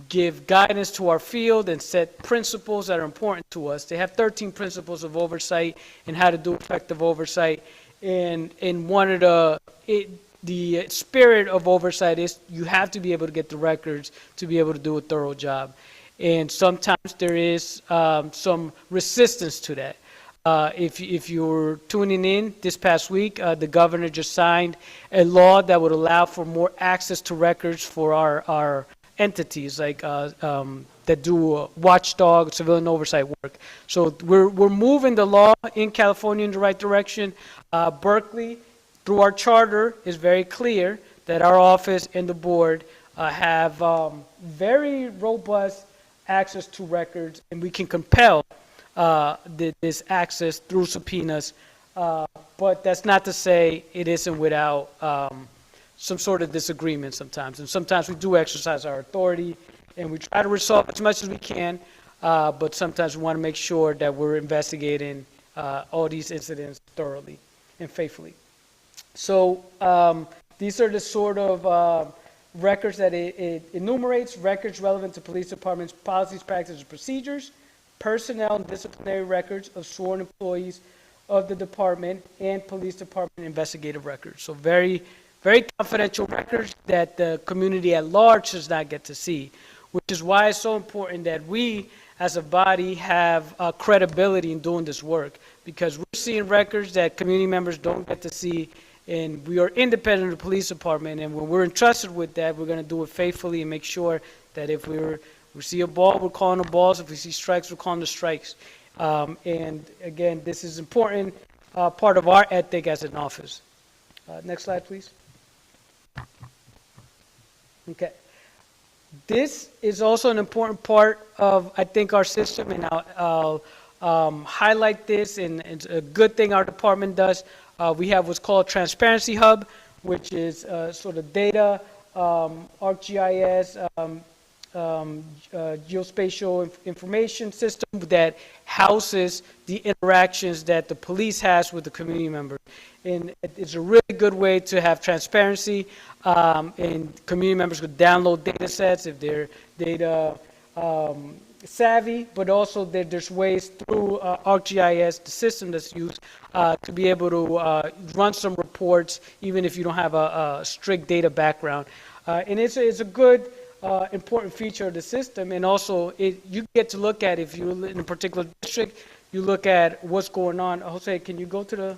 give guidance to our field and set principles that are important to us. They have 13 principles of oversight and how to do effective oversight. And one of the spirit of oversight is you have to be able to get the records to be able to do a thorough job. And sometimes there is some resistance to that. If you're tuning in this past week, the governor just signed a law that would allow for more access to records for our entities, like that do watchdog, civilian oversight work. So we're moving the law in California in the right direction. Berkeley, through our charter, is very clear that our office and the board have very robust access to records, and we can compel this access through subpoenas. But that's not to say it isn't without some sort of disagreement sometimes. And sometimes we do exercise our authority, and we try to resolve as much as we can, but sometimes we want to make sure that we're investigating all these incidents thoroughly and faithfully. So these are the sort of records that it enumerates: records relevant to police departments' policies, practices, and procedures, personnel and disciplinary records of sworn employees of the department, and police department investigative records. So very, very confidential records that the community at large does not get to see, which is why it's so important that we as a body have credibility in doing this work, because we're seeing records that community members don't get to see, and we are independent of the police department, and when we're entrusted with that, we're going to do it faithfully and make sure that if we see a ball, we're calling the balls. If we see strikes, we're calling the strikes. And again, this is important part of our ethic as an office. Next slide, please. Okay. This is also an important part of, I think, our system, and I'll highlight this, and it's a good thing our department does. We have what's called Transparency Hub, which is sort of data, ArcGIS, geospatial information system that houses the interactions that the police has with the community members. And it's a really good way to have transparency, and community members could download data sets if they're data savvy, but also there's ways through ArcGIS, the system that's used, to be able to run some reports even if you don't have a strict data background. And it's a good important feature of the system, and also you get to look at, if you're in a particular district, you look at what's going on. Jose, can you go to the,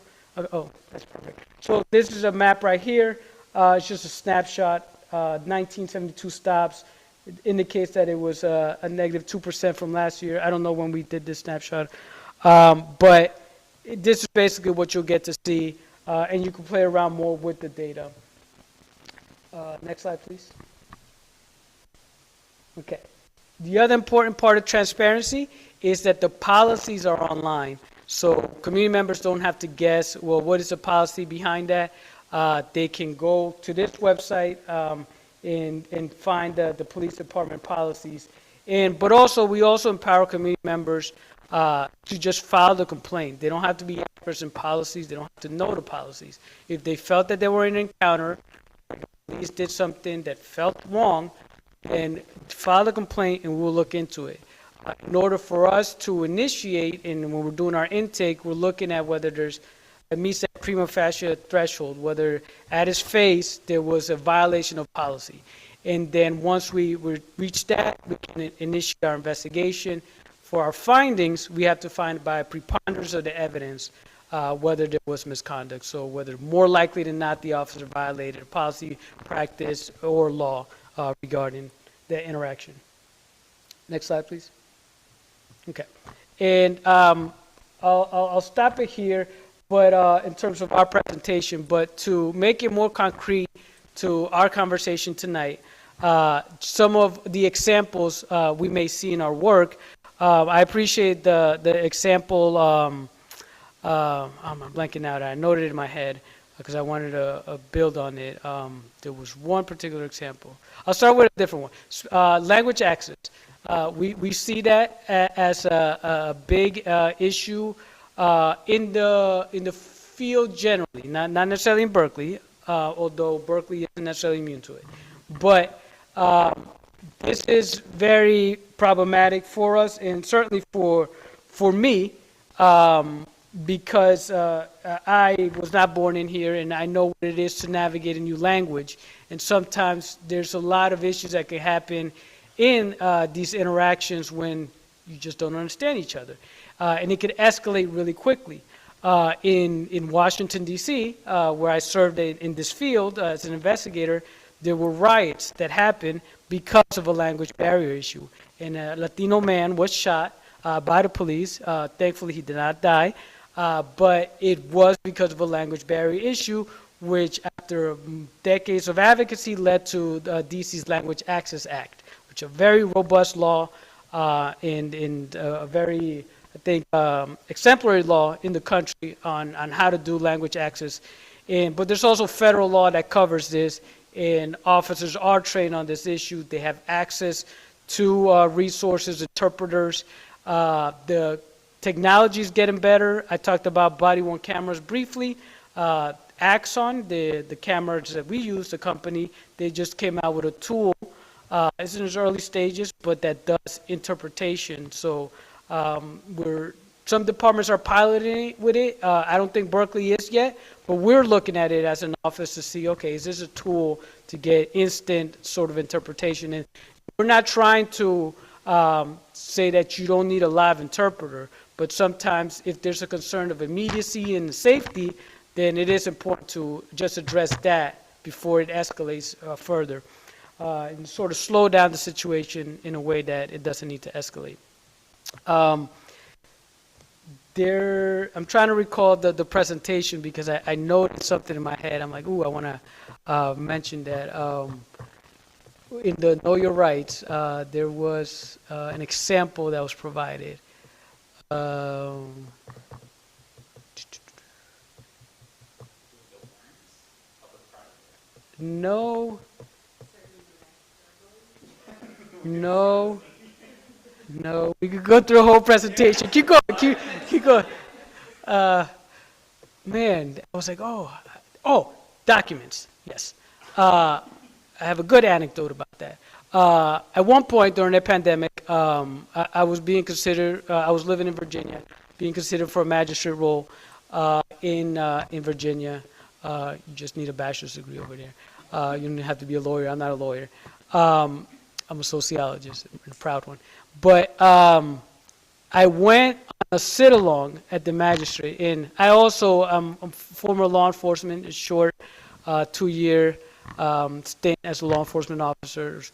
oh, that's perfect. So this is a map right here. It's just a snapshot, 1972 stops. It indicates that it was a negative 2% from last year. I don't know when we did this snapshot, but this is basically what you'll get to see, and you can play around more with the data. Next slide, please. Okay. The other important part of transparency is that the policies are online. So community members don't have to guess, well, what is the policy behind that? They can go to this website and find the police department policies. But also, we also empower community members to just file the complaint. They don't have to be experts in policies. They don't have to know the policies. If they felt that they were in an encounter, the police did something that felt wrong, then file a complaint and we'll look into it. In order for us to initiate, and when we're doing our intake, we're looking at whether it meets that prima facie threshold, whether at its face there was a violation of policy. And then once we reach that, we can initiate our investigation. For our findings, we have to find by a preponderance of the evidence whether there was misconduct. So whether more likely than not the officer violated a policy, practice, or law regarding the interaction. Next slide, please. Okay. And I'll stop it here, but in terms of our presentation, but to make it more concrete to our conversation tonight, some of the examples we may see in our work, I appreciate the example, I'm blanking out, I noted it in my head because I wanted to build on it. There was one particular example. I'll start with a different one. Language access. We see that as a big issue in the field generally, not necessarily in Berkeley, although Berkeley isn't necessarily immune to it. But this is very problematic for us, and certainly for me, because I was not born in here, and I know what it is to navigate a new language. And sometimes there's a lot of issues that can happen in these interactions when you just don't understand each other. and it could escalate really quickly. In Washington, D.C., where I served in this field as an investigator, there were riots that happened because of a language barrier issue. And a Latino man was shot by the police. Thankfully, he did not die. But it was because of a language barrier issue, which after decades of advocacy led to DC's Language Access Act, which is a very robust law and a very, I think, exemplary law in the country on how to do language access. But there's also federal law that covers this, and officers are trained on this issue. They have access to resources, interpreters. The technology is getting better. I talked about body-worn cameras briefly. Axon, the cameras that we use, the company, they just came out with a tool. It's in its early stages, but that does interpretation. So some departments are piloting with it. I don't think Berkeley is yet, but we're looking at it as an office to see, okay, is this a tool to get instant sort of interpretation? And we're not trying to say that you don't need a live interpreter, but sometimes if there's a concern of immediacy and safety, then it is important to just address that before it escalates further and sort of slow down the situation in a way that it doesn't need to escalate. I'm trying to recall the presentation because I noticed something in my head. I'm like, ooh, I want to mention that in the Know Your Rights, there was an example that was provided. No. We could go through the whole presentation. Keep going. Keep going. Man, I was like, oh, documents. Yes. I have a good anecdote about that. At one point during the pandemic, I was being considered. I was living in Virginia, being considered for a magistrate role in Virginia. You just need a bachelor's degree over there. You don't have to be a lawyer. I'm not a lawyer. I'm a sociologist, and a proud one. But I went on a sit-along at the magistrate, and I also am a former law enforcement, a short 2-year stint as a law enforcement officer,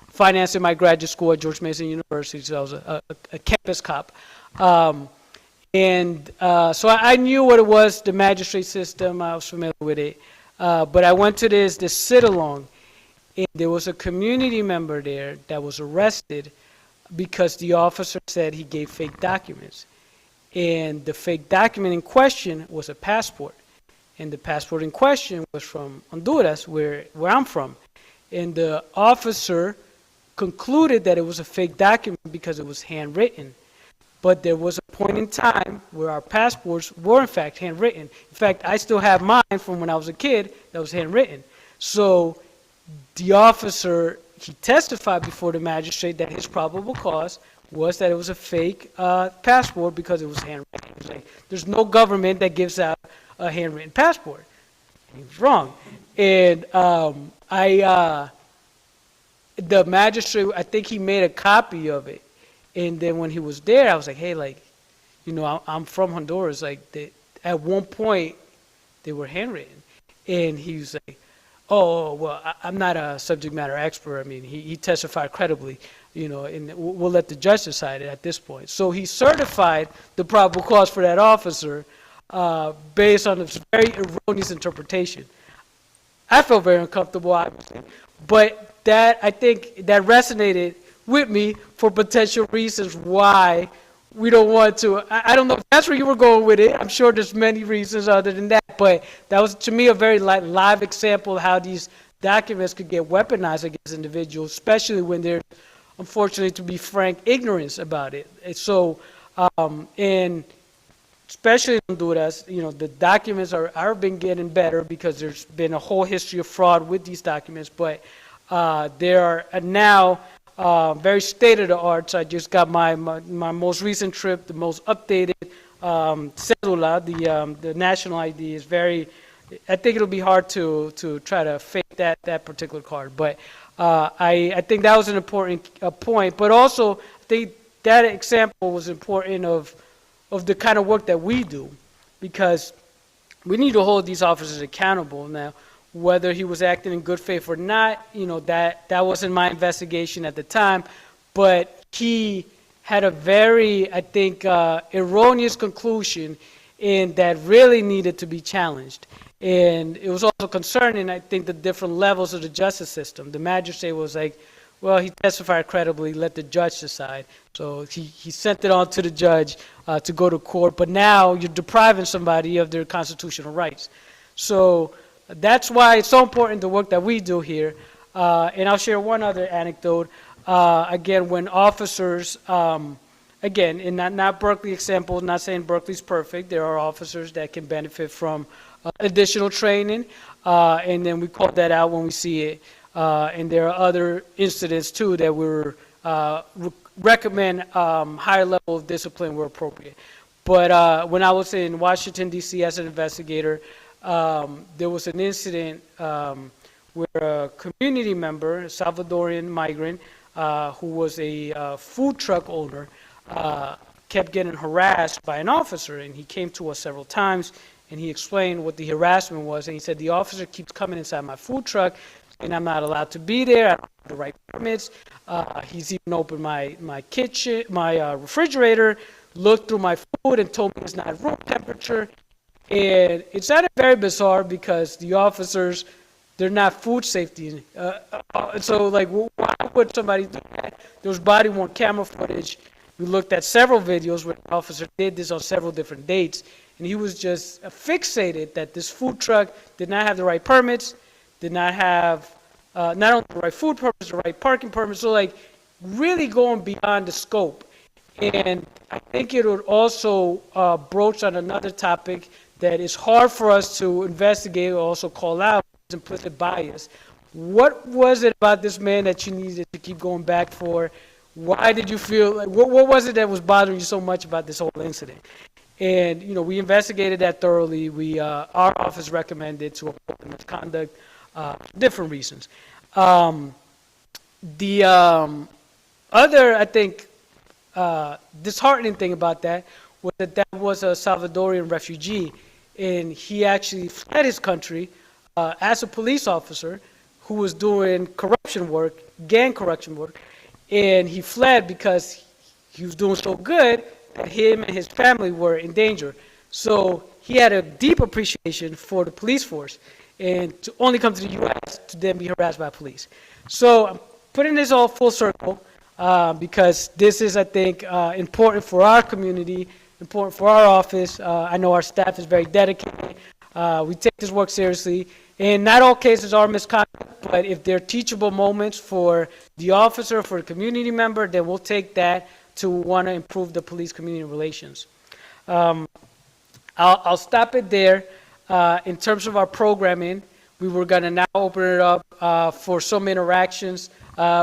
financing my graduate school at George Mason University, so I was a campus cop. So I knew what it was, the magistrate system. I was familiar with it. But I went to this sit-along, and there was a community member there that was arrested because the officer said he gave fake documents. And the fake document in question was a passport. And the passport in question was from Honduras, where I'm from. And the officer concluded that it was a fake document because it was handwritten. But there was a point in time where our passports were in fact handwritten. In fact, I still have mine from when I was a kid that was handwritten. So the officer, he testified before the magistrate that his probable cause was that it was a fake passport because it was handwritten. He was like, there's no government that gives out a handwritten passport. He was wrong. And the magistrate, I think he made a copy of it. And then when he was there, I was like, hey, like, you know, I'm from Honduras. Like, at one point, they were handwritten. And he was like, oh, well, I'm not a subject matter expert. I mean, he testified credibly, you know, and we'll let the judge decide it at this point. So he certified the probable cause for that officer based on a very erroneous interpretation. I felt very uncomfortable, obviously. But that, I think, that resonated with me for potential reasons why we don't want to. I don't know if that's where you were going with it. I'm sure there's many reasons other than that, but that was, to me, a very live example of how these documents could get weaponized against individuals, especially when there's, unfortunately, to be frank, ignorance about it. And so, and especially in Honduras, you know, the documents are been getting better because there's been a whole history of fraud with these documents, but there are now very state-of-the-art. So I just got my most recent trip, the most updated cedula, the national ID is very, I think it'll be hard to try to fake that particular card. But I think that was an important point. But also, I think that example was important of the kind of work that we do, because we need to hold these officers accountable. Now, whether he was acting in good faith or not, that wasn't my investigation at the time, but he had a very, I think, erroneous conclusion and that really needed to be challenged. And it was also concerning, I think, the different levels of the justice system. The magistrate was like, well, he testified credibly, let the judge decide. So he sent it on to the judge to go to court, but now you're depriving somebody of their constitutional rights. So that's why it's so important, the work that we do here. And I'll share one other anecdote. Again, when officers, again, in not Berkeley example, not saying Berkeley's perfect, there are officers that can benefit from additional training, and then we call that out when we see it. And there are other incidents too that we recommend higher level of discipline where appropriate. But when I was in Washington, D.C. as an investigator, there was an incident where a community member, a Salvadorian migrant, who was a food truck owner, kept getting harassed by an officer, and he came to us several times, and he explained what the harassment was, and he said, the officer keeps coming inside my food truck, and I'm not allowed to be there, I don't have the right permits. He's even opened my kitchen, my refrigerator, looked through my food and told me it's not room temperature. And it sounded very bizarre because the officers, they're not food safety. So like, why would somebody do that? There was body-worn camera footage. We looked at several videos where the officer did this on several different dates, and he was just fixated that this food truck did not have the right permits, did not have not only the right food permits, the right parking permits, so like really going beyond the scope. And I think it would also broach on another topic that is hard for us to investigate or also call out, implicit bias. What was it about this man that you needed to keep going back for? Why did you feel, like, what was it that was bothering you so much about this whole incident? And, we investigated that thoroughly. Our office recommended to uphold the misconduct, different reasons. The other, I think, disheartening thing about that was that was a Salvadorian refugee, and he actually fled his country as a police officer who was doing corruption work, gang corruption work, and he fled because he was doing so good that him and his family were in danger. So he had a deep appreciation for the police force, and to only come to the U.S. to then be harassed by police. So I'm putting this all full circle because this is, I think, important for our community, important for our office. I know our staff is very dedicated. We take this work seriously. And not all cases are misconduct, but if they're teachable moments for the officer, for the community member, then we'll take that to want to improve the police-community relations. I'll stop it there. In terms of our programming, we were going to now open it up for some interactions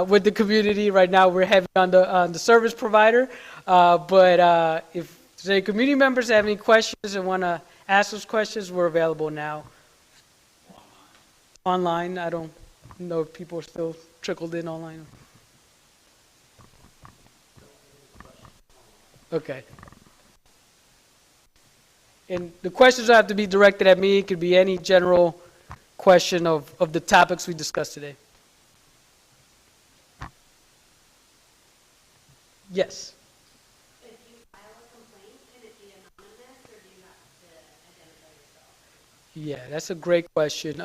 with the community. Right now, we're heavy on the service provider, but if the community members have any questions and want to ask those questions, we're available now. Online, I don't know if people are still trickled in online. Okay. And the questions don't have to be directed at me. It could be any general question of the topics we discussed today. Yes. If you file a complaint, can it be anonymous, or do you have to identify yourself? Yeah, that's a great question.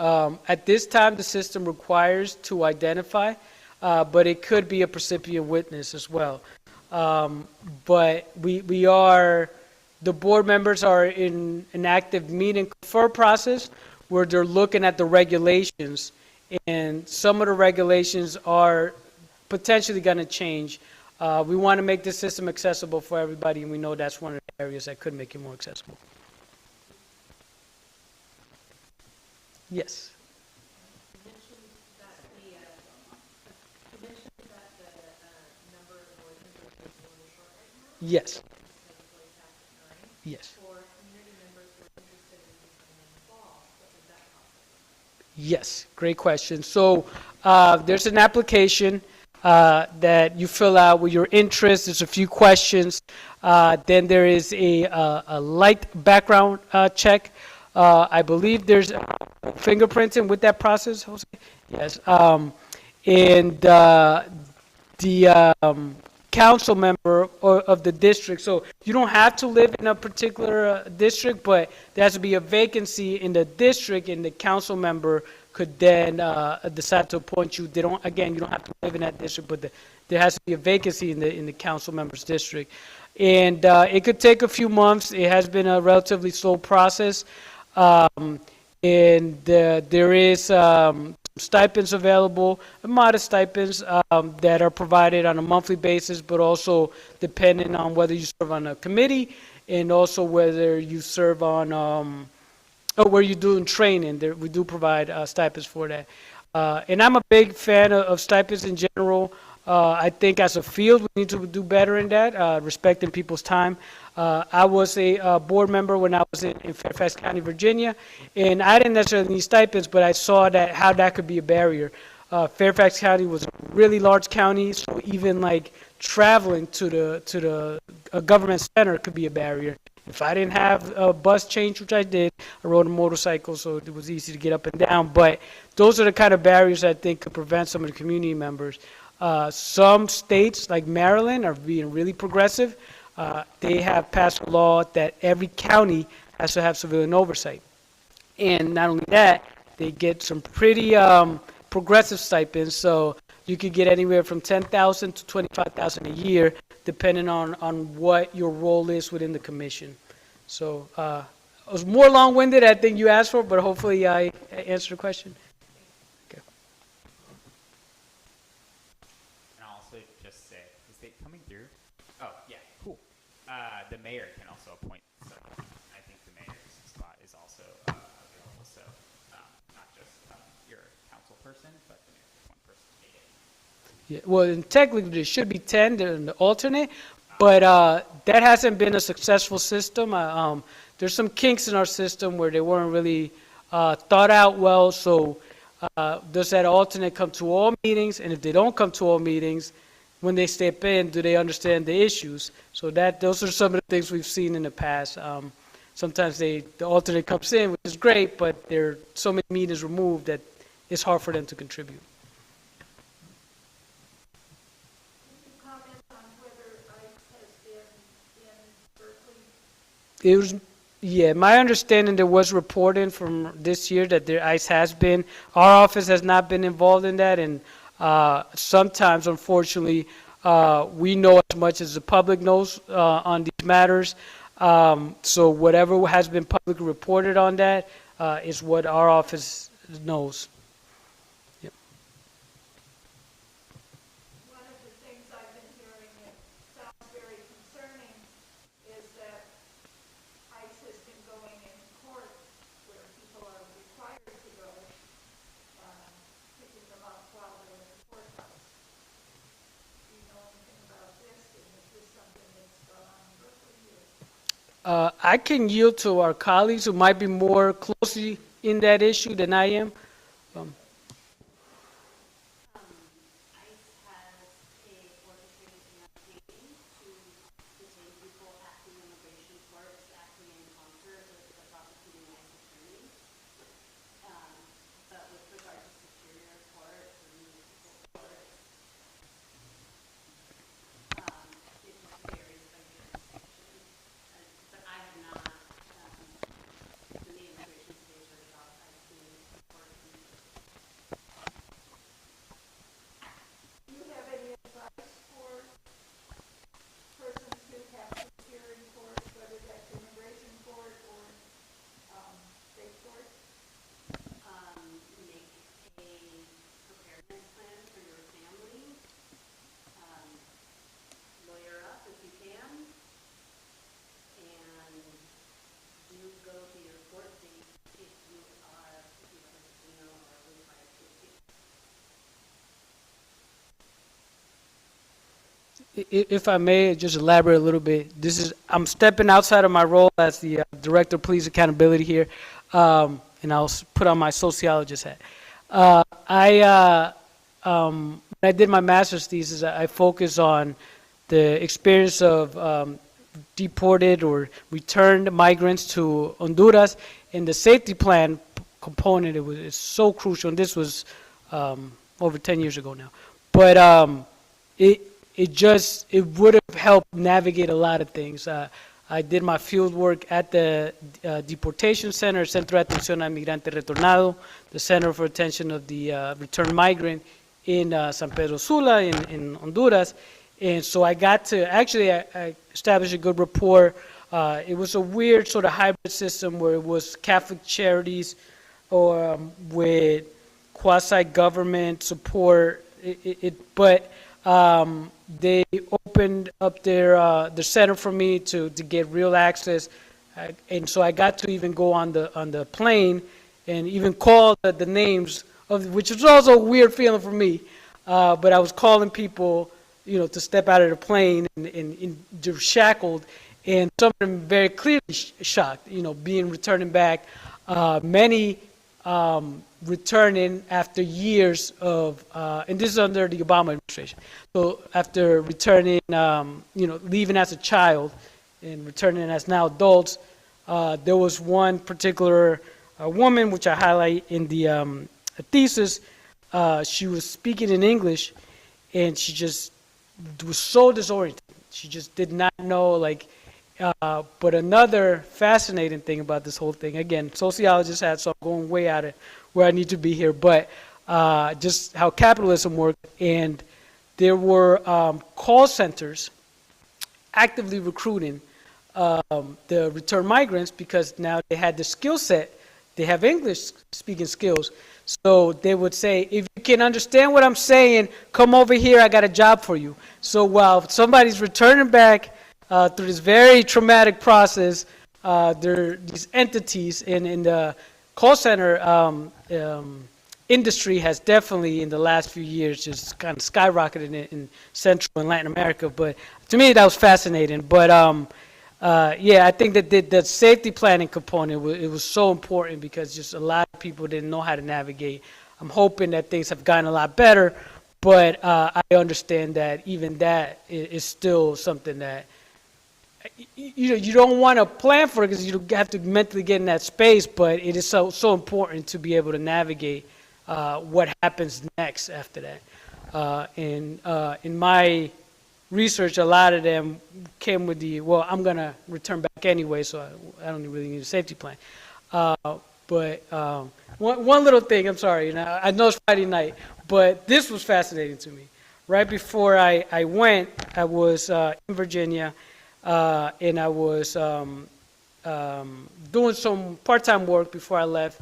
At this time, the system requires to identify, but it could be a precipient witness as well. But the board members are in an active meet and confer process where they're looking at the regulations, and some of the regulations are potentially going to change. We want to make this system accessible for everybody, and we know that's one of the areas that could make it more accessible. Yes. You mentioned that the number of ordinances is really short right now. Yes. Yes. For community members who are interested in becoming involved, what does that process look like? Yes, great question. So there's an application that you fill out with your interests. There's a few questions. Then there is a light background check. I believe there's fingerprinting with that process, Jose? Yes. And the council member of the district. So you don't have to live in a particular district, but there has to be a vacancy in the district, and the council member could then decide to appoint you. They don't. Again, you don't have to live in that district, but there has to be a vacancy in the council member's district, and it could take a few months. It has been a relatively slow process, and there is stipends available, modest stipends that are provided on a monthly basis, but also depending on whether you serve on a committee and also whether you serve on, or where you're doing training. We do provide stipends for that. And I'm a big fan of stipends in general. I think as a field, we need to do better in that, respecting people's time. I was a board member when I was in Fairfax County, Virginia, and I didn't necessarily need stipends, but I saw that how that could be a barrier. Fairfax County was a really large county, so even like traveling to the government center could be a barrier. If I didn't have a bus change, which I did, I rode a motorcycle, so it was easy to get up and down. But those are the kind of barriers I think could prevent some of the community members. Some states, like Maryland, are being really progressive. They have passed a law that every county has to have civilian oversight. And not only that, they get some pretty progressive stipends. So you could get anywhere from $10,000 to $25,000 a year, depending on what your role is within the commission. So it was more long-winded, I think you asked for, but hopefully I answered the question. Okay. And I'll also just say, is it coming through? Oh, yeah, cool. The mayor can also appoint, so I think the mayor's spot is also available, so not just your council person, but the mayor is one person to make it. Yeah, well, and technically there should be 10, they're the alternate, but that hasn't been a successful system. There's some kinks in our system where they weren't really thought out well, so does that alternate come to all meetings? And if they don't come to all meetings, when they step in, do they understand the issues? So those are some of the things we've seen in the past. Sometimes the alternate comes in, which is great, but there are so many meetings removed that it's hard for them to contribute. Comment on whether ICE has been in Berkeley? It was, yeah, my understanding there was reporting from this year that the ICE has been. Our office has not been involved in that, and sometimes, unfortunately, we know as much as the public knows on these matters. So whatever has been publicly reported on that is what our office knows. Yep. One of the things I've been hearing that sounds very concerning is that ICE has been going in court where people are required to go, picking them up while they're in the courthouse. Do you know anything about this, and is this something that's gone on in Berkeley? I can yield to our colleagues who might be more closely in that issue than I am. ICE has a orchestrated campaign to detain people at the immigration courts, acting in concert with the prosecuting ICE attorney. But with regard to superior court or municipal court, it just varies by jurisdiction. But I have not, in the immigration space, heard about ICE being in court. Do you have any advice for persons who have to appear in court, whether that's immigration court or state court? Make a preparedness plan for your family. Lawyer up if you can. And do go to your court date if you are, if you have a casino or required to appear. If I may just elaborate a little bit, I'm stepping outside of my role as the Director of Police Accountability here, and I'll put on my sociologist hat. When I I did my master's thesis, I focused on the experience of deported or returned migrants to Honduras, and the safety plan component is so crucial. And this was over 10 years ago now, but it would have helped navigate a lot of things. I did my field work at the deportation center, Centro de Atención al Migrante Retornado, the Center for Attention of the Returned Migrant in San Pedro Sula in Honduras. And so I got to, actually, I established a good rapport. It was a weird sort of hybrid system where it was Catholic charities or with quasi-government support, but they opened up their center for me to get real access, and so I got to even go on the plane and even call the names of, which was also a weird feeling for me, but I was calling people, you know, to step out of the plane, and they're shackled, and some of them very clearly shocked, you know, returning back, many returning after years of, and this is under the Obama administration. So after returning, you know, leaving as a child and returning as now adults, there was one particular woman, which I highlight in the thesis. She was speaking in English, and she just was so disoriented. She just did not know, like, but another fascinating thing about this whole thing, again, sociologists had, so I'm going way out of where I need to be here, but just how capitalism worked, and there were call centers actively recruiting the returned migrants because now they had the skill set, they have English speaking skills, so they would say, if you can understand what I'm saying, come over here, I got a job for you. So while somebody's returning back through this very traumatic process, there are these entities in the call center industry has definitely in the last few years just kind of skyrocketed in Central and Latin America. But to me, that was fascinating. But yeah, I think that the safety planning component, it was so important because just a lot of people didn't know how to navigate. I'm hoping that things have gotten a lot better, but I understand that even that is still something that you don't want to plan for it because you have to mentally get in that space, but it is so important to be able to navigate what happens next after that. And in my research, a lot of them came with well, I'm going to return back anyway, so I don't really need a safety plan. But one little thing, I'm sorry, I know it's Friday night, but this was fascinating to me. Right before I went, I was in Virginia, and I was doing some part-time work before I left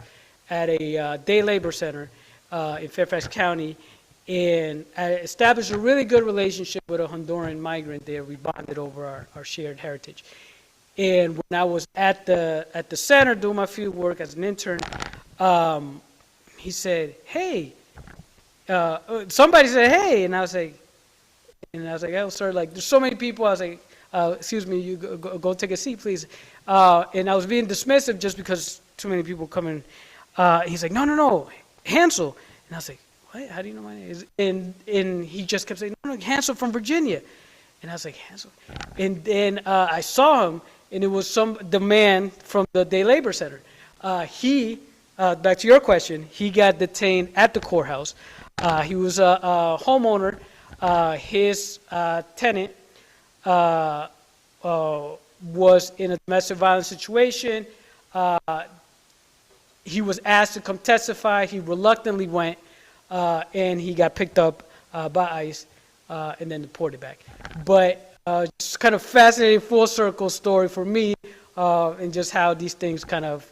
at a day labor center in Fairfax County, and I established a really good relationship with a Honduran migrant there. We bonded over our shared heritage. And when I was at the center doing my field work as an intern, he said, "Hey," somebody said, "Hey," and I was like, "Oh, sir, like there's so many people." I was like, "Excuse me, you go take a seat, please." And I was being dismissive just because too many people come in. He's like, no, Hansel. And I was like, "What? How do you know my name?" And he just kept saying, "No, Hansel from Virginia." And I was like, "Hansel?" And then I saw him, and it was the man from the day labor center. Back to your question, he got detained at the courthouse. He was a homeowner. His tenant was in a domestic violence situation. He was asked to come testify. He reluctantly went, and he got picked up by ICE and then deported back. But just kind of fascinating full circle story for me, and just how these things kind of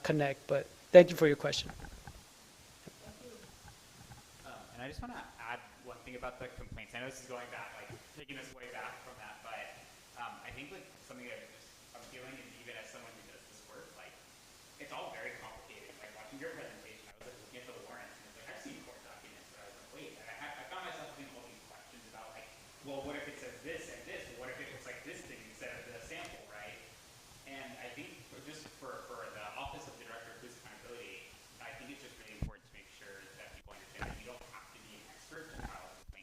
connect. But thank you for your question. And I just want to add one thing about the complaints. I know this is going back, like taking us way back from that, but I think like something that I'm feeling is even as someone who does this work, like it's all very complicated. Like watching your presentation, I was like looking at the warrants, and it's like I've seen court documents, but I was like, wait, and I found myself thinking all these questions about like, well, what if it says this and this? Well, what if it looks like this thing instead of the sample, right? And I think just for the Office of the Director of Police Accountability, I think it's just really important to make sure that people understand that you don't have to be an expert to file a complaint.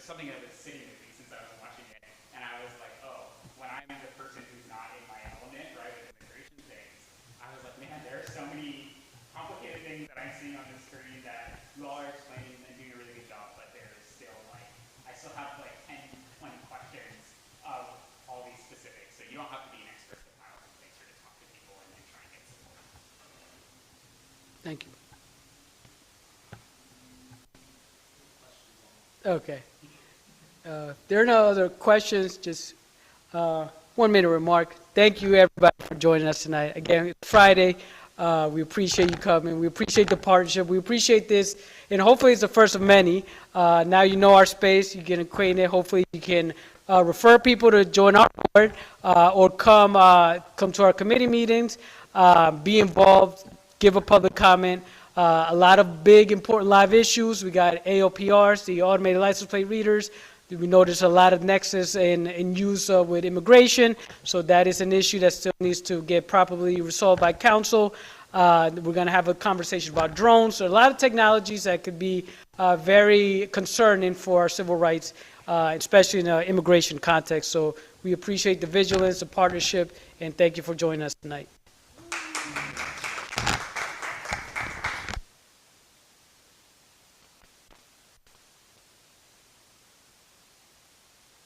was something that was sitting with me since I was watching it, and I was like, oh, when I'm the person who's not in my element, right, with immigration things, I was like, man, there are so many complicated things that I'm seeing on the screen that you all are explaining and doing a really good job, but there is still like, I still have like 10, 20 questions of all these specifics. So you don't have to be an expert to file some things or to talk to people and then try and get support. Thank you. Okay. There are no other questions, just 1 minute remark. Thank you, everybody, for joining us tonight. Again, it's Friday. We appreciate you coming. We appreciate the partnership. We appreciate this, and hopefully it's the first of many. Now you know our space. You get acquainted. Hopefully you can refer people to join our board or come to our committee meetings, be involved, give a public comment. A lot of big, important live issues. We got AOPRs, the automated license plate readers. We notice a lot of nexus in use with immigration, so that is an issue that still needs to get properly resolved by council. We're going to have a conversation about drones. So a lot of technologies that could be very concerning for our civil rights, especially in an immigration context. So we appreciate the vigilance, the partnership, and thank you for joining us tonight.